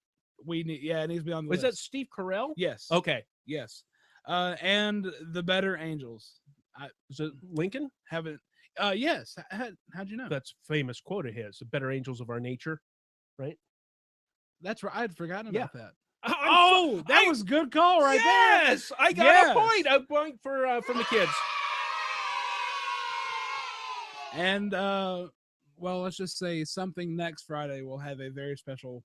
we need. Yeah, it needs to be on the Was list. that Steve Carell? Yes. Okay. Yes. And The Better Angels. Is it Lincoln? Haven't. Yes. How'd you know? That's a famous quote of his, "The better angels of our nature," right? That's right. I'd forgotten about that. Oh, that was good call right there. Yes, I got Yes. a point. A point for from the kids. And well, let's just say something next Friday will have a very special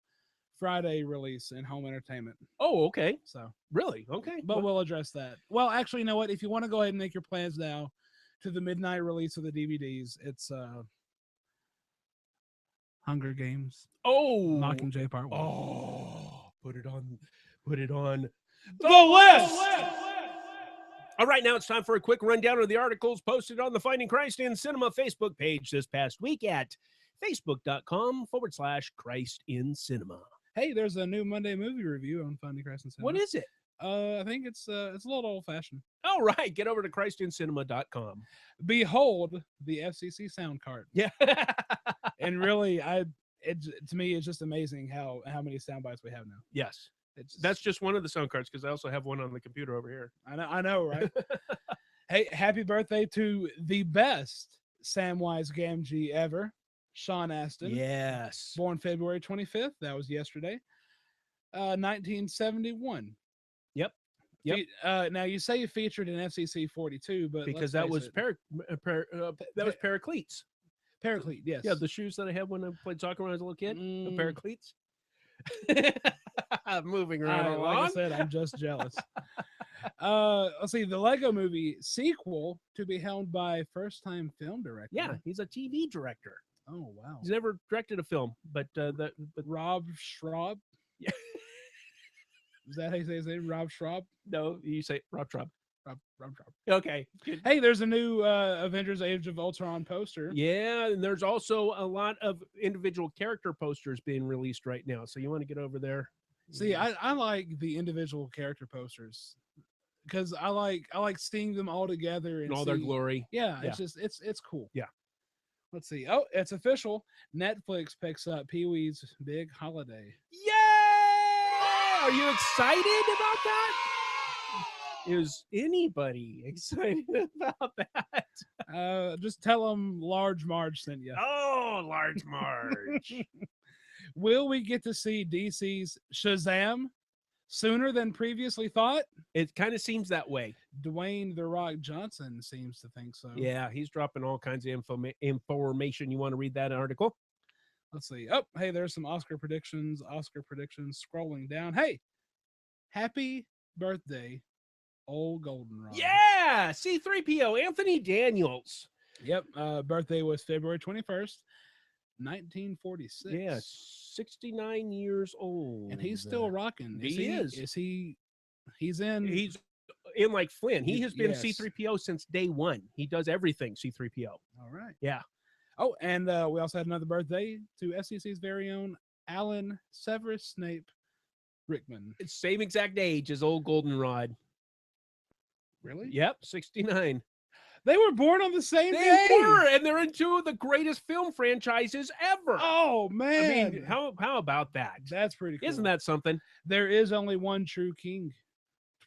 Friday release in home entertainment. Oh, okay. So really, okay. But we'll address that. Well, actually, you know what? If you want to go ahead and make your plans now to the midnight release of the DVDs, it's Hunger Games. Oh, Mockingjay Part 1. Oh, put it on the list. All right, now it's time for a quick rundown of the articles posted on the Finding Christ in Cinema Facebook page this past week at facebook.com/Christ in Cinema. Hey, there's a new Monday movie review on Finding Christ in Cinema. What is it? I think it's a little old fashioned. All right, get over to ChristinCinema.com. Behold the FCC sound card. Yeah, and really, to me, it's just amazing how many sound bites we have now. Yes, that's just one of the sound cards because I also have one on the computer over here. I know, right? Hey, happy birthday to the best Samwise Gamgee ever, Sean Astin. Yes, born February 25th. That was yesterday. 1971. Yep. Now you say you featured in FCC 42, but because that was Paracletes. Paraclete, yes. Yeah, the shoes that I had when I played soccer when I was a little kid. The Paracletes. Moving right along. Like I said, I'm just jealous. Let's see. The Lego Movie sequel to be helmed by first-time film director. Yeah, he's a TV director. Oh wow. He's never directed a film, but Rob Schraub. Yeah. Is that how you say his name? Rob Schraub? No, you say Rob Schraub. Rob Schraub. Okay. Hey, there's a new Avengers Age of Ultron poster. Yeah, and there's also a lot of individual character posters being released right now. So you want to get over there. See, I like the individual character posters because I like seeing them all together and all their glory. Yeah, it's just it's cool. Yeah. Let's see. Oh, it's official. Netflix picks up Pee-wee's Big Holiday. Yay! Are you excited about that? Is anybody excited about that? Just tell them Large Marge sent you. Oh, Large Marge. Will we get to see DC's Shazam sooner than previously thought? It kind of seems that way. Dwayne "The Rock" Johnson seems to think so. Yeah, he's dropping all kinds of information. You want to read that article? Let's see. Oh, hey, there's some Oscar predictions. Scrolling down. Hey, Happy birthday, old goldenrod. Yeah, C3PO, Anthony Daniels. Yep. Birthday was February 21st, 1946. Yeah, 69 years old. And he's still rocking. He is. He's in like Flynn. He has been Yes. C3PO since day one. He does everything C3PO. All right. Yeah. Oh, and we also had another birthday to FCC's very own Alan Severus Snape Rickman. It's same exact age as old Goldenrod. Really? Yep, 69. They were born on the same They day. were, and they're in two of the greatest film franchises ever. Oh man! I mean, how about that? That's pretty cool. Isn't that something? There is only one true king,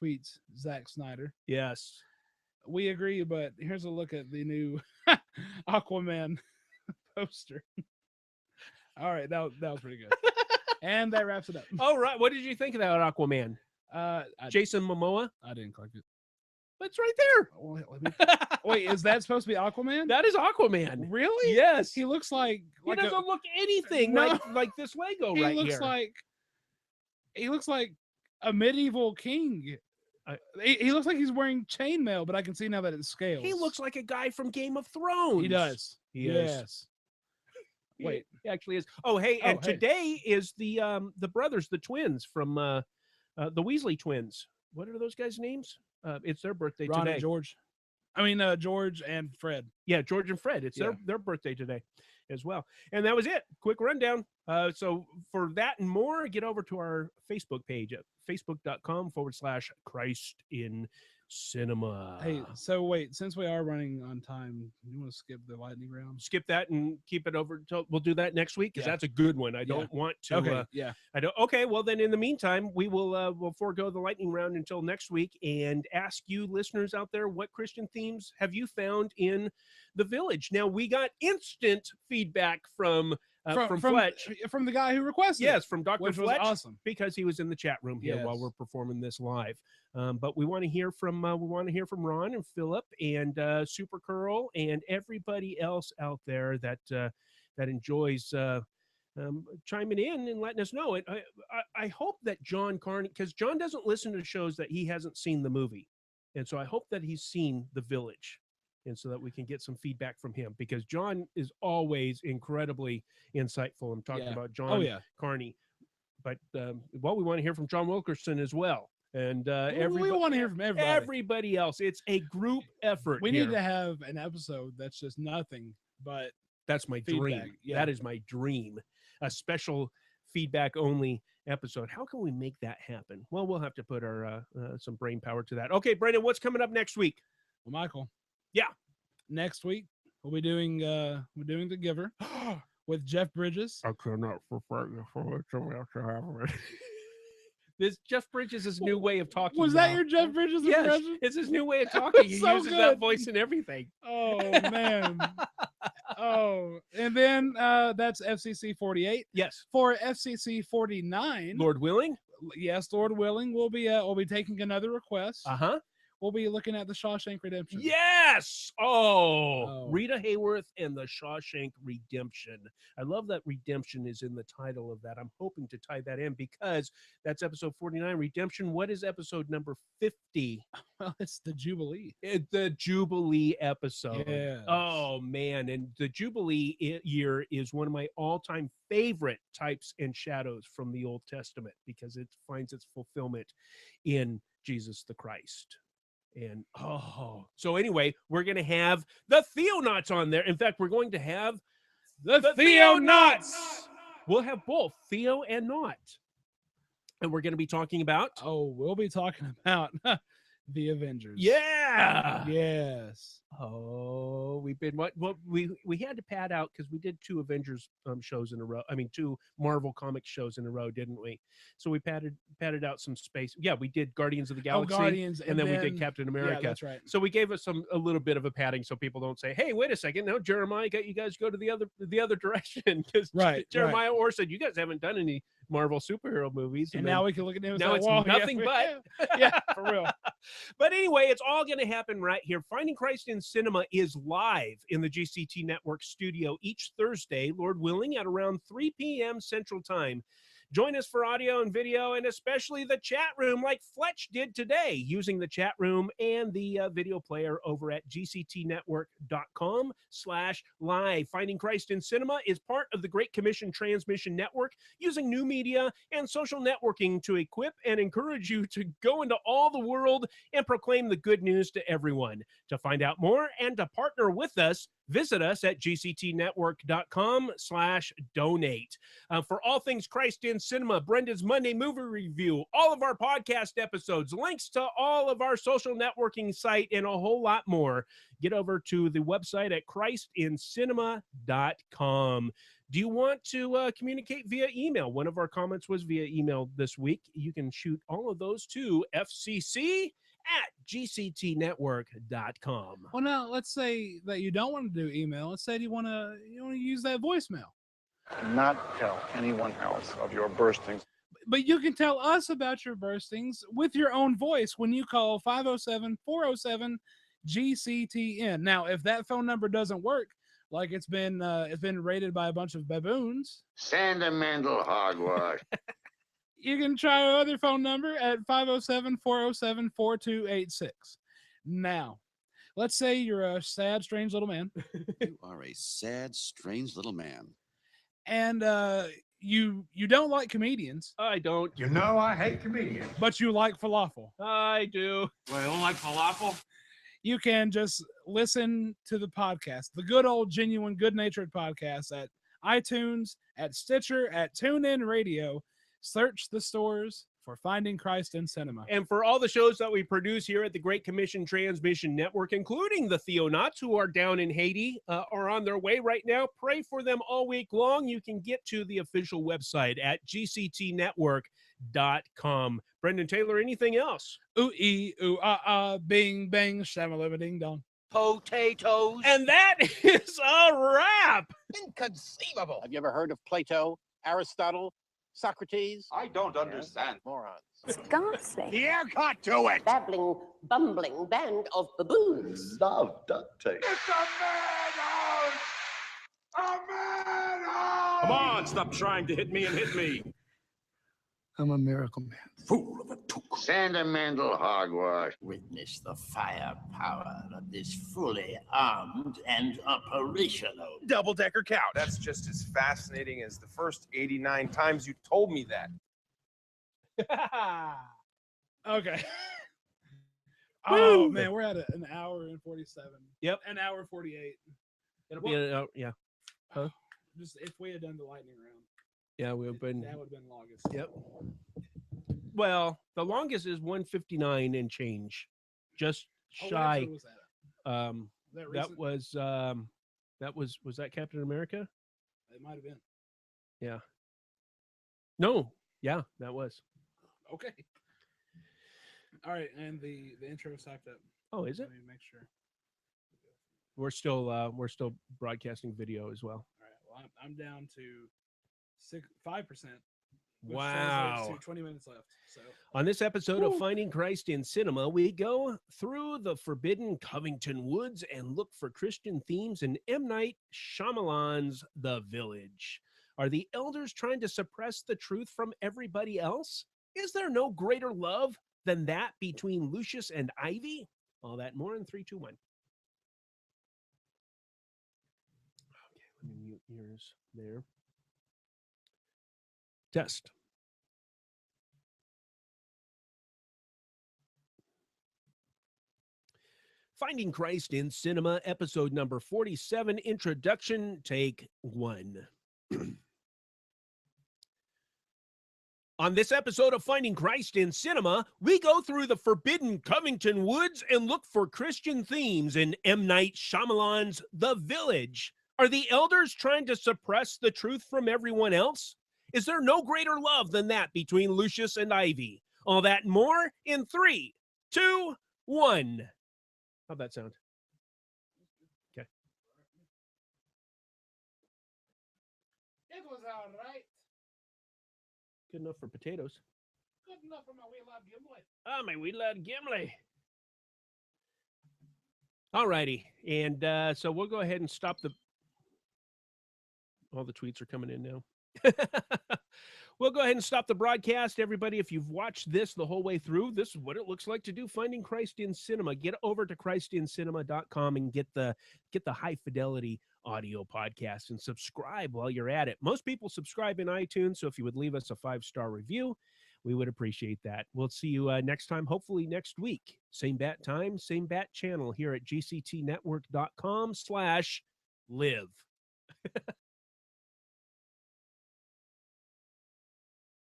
tweets Zack Snyder. Yes. We agree, but here's a look at the new Aquaman poster. All right, that was pretty good. And that wraps it up. All right, what did you think of that Aquaman? Jason Momoa? I didn't click it. It's right there. Wait, is that supposed to be Aquaman? That is Aquaman. Really? Yes. He looks like He doesn't look anything like this Lego he right looks here. He looks like a medieval king. He looks like he's wearing chainmail, but I can see now that it's scales. He looks like a guy from Game of Thrones. He does. He is. Yes. Wait, he actually is. Oh, hey, and today is the brothers, the twins from the Weasley twins. What are those guys' names? It's their birthday Ron today. and George. I mean, George and Fred. Yeah, George and Fred. It's their birthday today as well. And that was it. Quick rundown. So for that and more, get over to our Facebook page at facebook.com/Christ in Cinema. Hey, so wait, since we are running on time, you want to skip the lightning round? Skip that and keep it over until we'll do that next week because Yeah. that's a good one. I don't want to. Okay, yeah. I don't. Okay, well then in the meantime, we will we'll forego the lightning round until next week and ask you listeners out there, what Christian themes have you found in the Village? Now we got instant feedback from Fletch. From the guy who requested. Yes, from Dr. Which was Fletch, awesome. because he was in the chat room here while Yes. we're performing this live. But we want to hear from Ron and Philip and Super Curl and everybody else out there that enjoys chiming in and letting us know it. I hope that John Carney, because John doesn't listen to shows that he hasn't seen the movie, and so I hope that he's seen The Village. And so that we can get some feedback from him, because John is always incredibly insightful. I'm talking about John Carney, but we want to hear from John Wilkerson as well, and we want to hear from everybody. Everybody else. It's a group effort. We need to have an episode that's just nothing but that's my feedback. dream. Yeah. That is my dream. A special feedback only episode. How can we make that happen? Well, we'll have to put our some brain power to that. Okay, Brandon, what's coming up next week? Well, Michael. Yeah. Next week we'll be doing The Giver with Jeff Bridges. I cannot prepare you for what else to happen. This Jeff Bridges' new way of talking. Was that now. your Jeff Bridges Yes, impression? it's his new way of talking. He So uses that good. voice and everything. Oh man. Oh, and then that's FCC 48. Yes. For FCC 49, Lord willing. Yes, Lord willing, we'll be taking another request. Uh-huh. We'll be looking at the Shawshank Redemption. Yes. Oh, Rita Hayworth and the Shawshank Redemption. I love that redemption is in the title of that. I'm hoping to tie that in because that's episode 49, Redemption. What is episode number 50? Well, it's the Jubilee. The Jubilee episode. Yes. Oh, man. And the Jubilee year is one of my all-time favorite types and shadows from the Old Testament because it finds its fulfillment in Jesus the Christ. And so anyway, we're going to have the Theonauts on there. In fact, we're going to have the Theonauts. We'll have both Theo and Naut. And we're going to be talking about we'll be talking about the Avengers. Yeah. Yes. Oh, we've been we had to pad out because we did 2 Avengers shows in a row. I mean, 2 Marvel Comics shows in a row, didn't we? So we padded out some space. Yeah, we did Guardians of the Galaxy, Guardians, and then we did Captain America. Yeah, that's right. So we gave us a little bit of a padding so people don't say, "Hey, wait a second, now Jeremiah got you guys go to the other direction," because Jeremiah Orr said you guys haven't done any Marvel superhero movies, and now we can look at him. Now it's nothing but yeah, for real. But anyway, it's all going to happen right here. Finding Christ in Cinema is live in the GCT Network studio each Thursday, Lord willing, at around 3 p.m. Central Time. Join us for audio and video, and especially the chat room like Fletch did today, using the chat room and the video player over at gctnetwork.com/live. Finding Christ in Cinema is part of the Great Commission Transmission Network, using new media and social networking to equip and encourage you to go into all the world and proclaim the good news to everyone. To find out more and to partner with us, visit us at gctnetwork.com/donate. For all things Christ in Cinema, Brendan's Monday Movie Review, all of our podcast episodes, links to all of our social networking site, and a whole lot more, get over to the website at christincinema.com. Do you want to communicate via email? One of our comments was via email this week. You can shoot all of those to fcc@gctnetwork.com. Well, now let's say that you don't want to do email. Let's say you want to use that voicemail. Do not tell anyone else of your burstings. But you can tell us about your burstings with your own voice when you call 507-407-GCTN. Now, if that phone number doesn't work, like it's been raided by a bunch of baboons, sentimental hogwash. You can try our other phone number at 507-407-4286. Now, let's say you're a sad, strange little man. You are a sad, strange little man. And you don't like comedians. I don't. You know I hate comedians. But you like falafel. I do. Well, I don't like falafel. You can just listen to the podcast, the good old, genuine, good-natured podcast at iTunes, at Stitcher, at TuneIn Radio. Search the stores for Finding Christ in Cinema. And for all the shows that we produce here at the Great Commission Transmission Network, including the Theonauts, who are down in Haiti, are on their way right now. Pray for them all week long. You can get to the official website at gctnetwork.com. Brendan Taylor, anything else? Ooh, ee, ooh, ah, ah, bing, bang, shamalama, ding, dong. Potatoes. And that is a wrap. Inconceivable. Have you ever heard of Plato, Aristotle, Socrates? I don't understand. Morons. It's ghastly. The haircut to it. Babbling, bumbling band of baboons. Love duct tape. It's a madhouse! A madhouse! Come on, stop trying to hit me and hit me. I'm a miracle man. Fool of a took. Sentimental hogwash. Witness the firepower of this fully armed and operational Double-decker cow. That's just as fascinating as the first 89 times you told me that. Okay. Oh, man, we're at an hour and 47. Yep. An hour 48. It'll be yeah. Huh? Just if we had done the lightning round. Yeah, we've been. That would have been longest. Yep. Well, the longest is 159 and change, just shy. What was that? Was that Captain America? It might have been. Yeah. No. Yeah, that was. Okay. All right, and the intro is typed up. Oh, is it? Let me make sure. We're still broadcasting video as well. All right. Well, I'm down to 5%. Wow. 20 minutes left. So on this episode of Finding Christ in Cinema, we go through the forbidden Covington Woods and look for Christian themes in M. Night Shyamalan's The Village. Are the elders trying to suppress the truth from everybody else? Is there no greater love than that between Lucius and Ivy? All that and more in 3, 2, 1. Okay, let me mute yours there. Test. Finding Christ in Cinema, episode number 47, introduction, take 1. On this episode of Finding Christ in Cinema, we go through the forbidden Covington Woods and look for Christian themes in M. Night Shyamalan's The Village. Are the elders trying to suppress the truth from everyone else? Is there no greater love than that between Lucius and Ivy? All that and more in 3, 2, 1. How'd that sound? Okay. it was all right. Good enough for potatoes. Good enough for my wee lad Gimli. Ah, my wee lad Gimli. All righty. And so we'll go ahead and stop the... All the tweets are coming in now. We'll go ahead and stop the broadcast. Everybody, if you've watched this the whole way through, this is what it looks like to do Finding Christ in Cinema. Get over to christincinema.com and get the high fidelity audio podcast and subscribe while you're at it. Most people subscribe in iTunes, so if you would leave us a 5-star review, we would appreciate that. We'll see you next time, hopefully next week. Same bat time, same bat channel here at gctnetwork.com/live.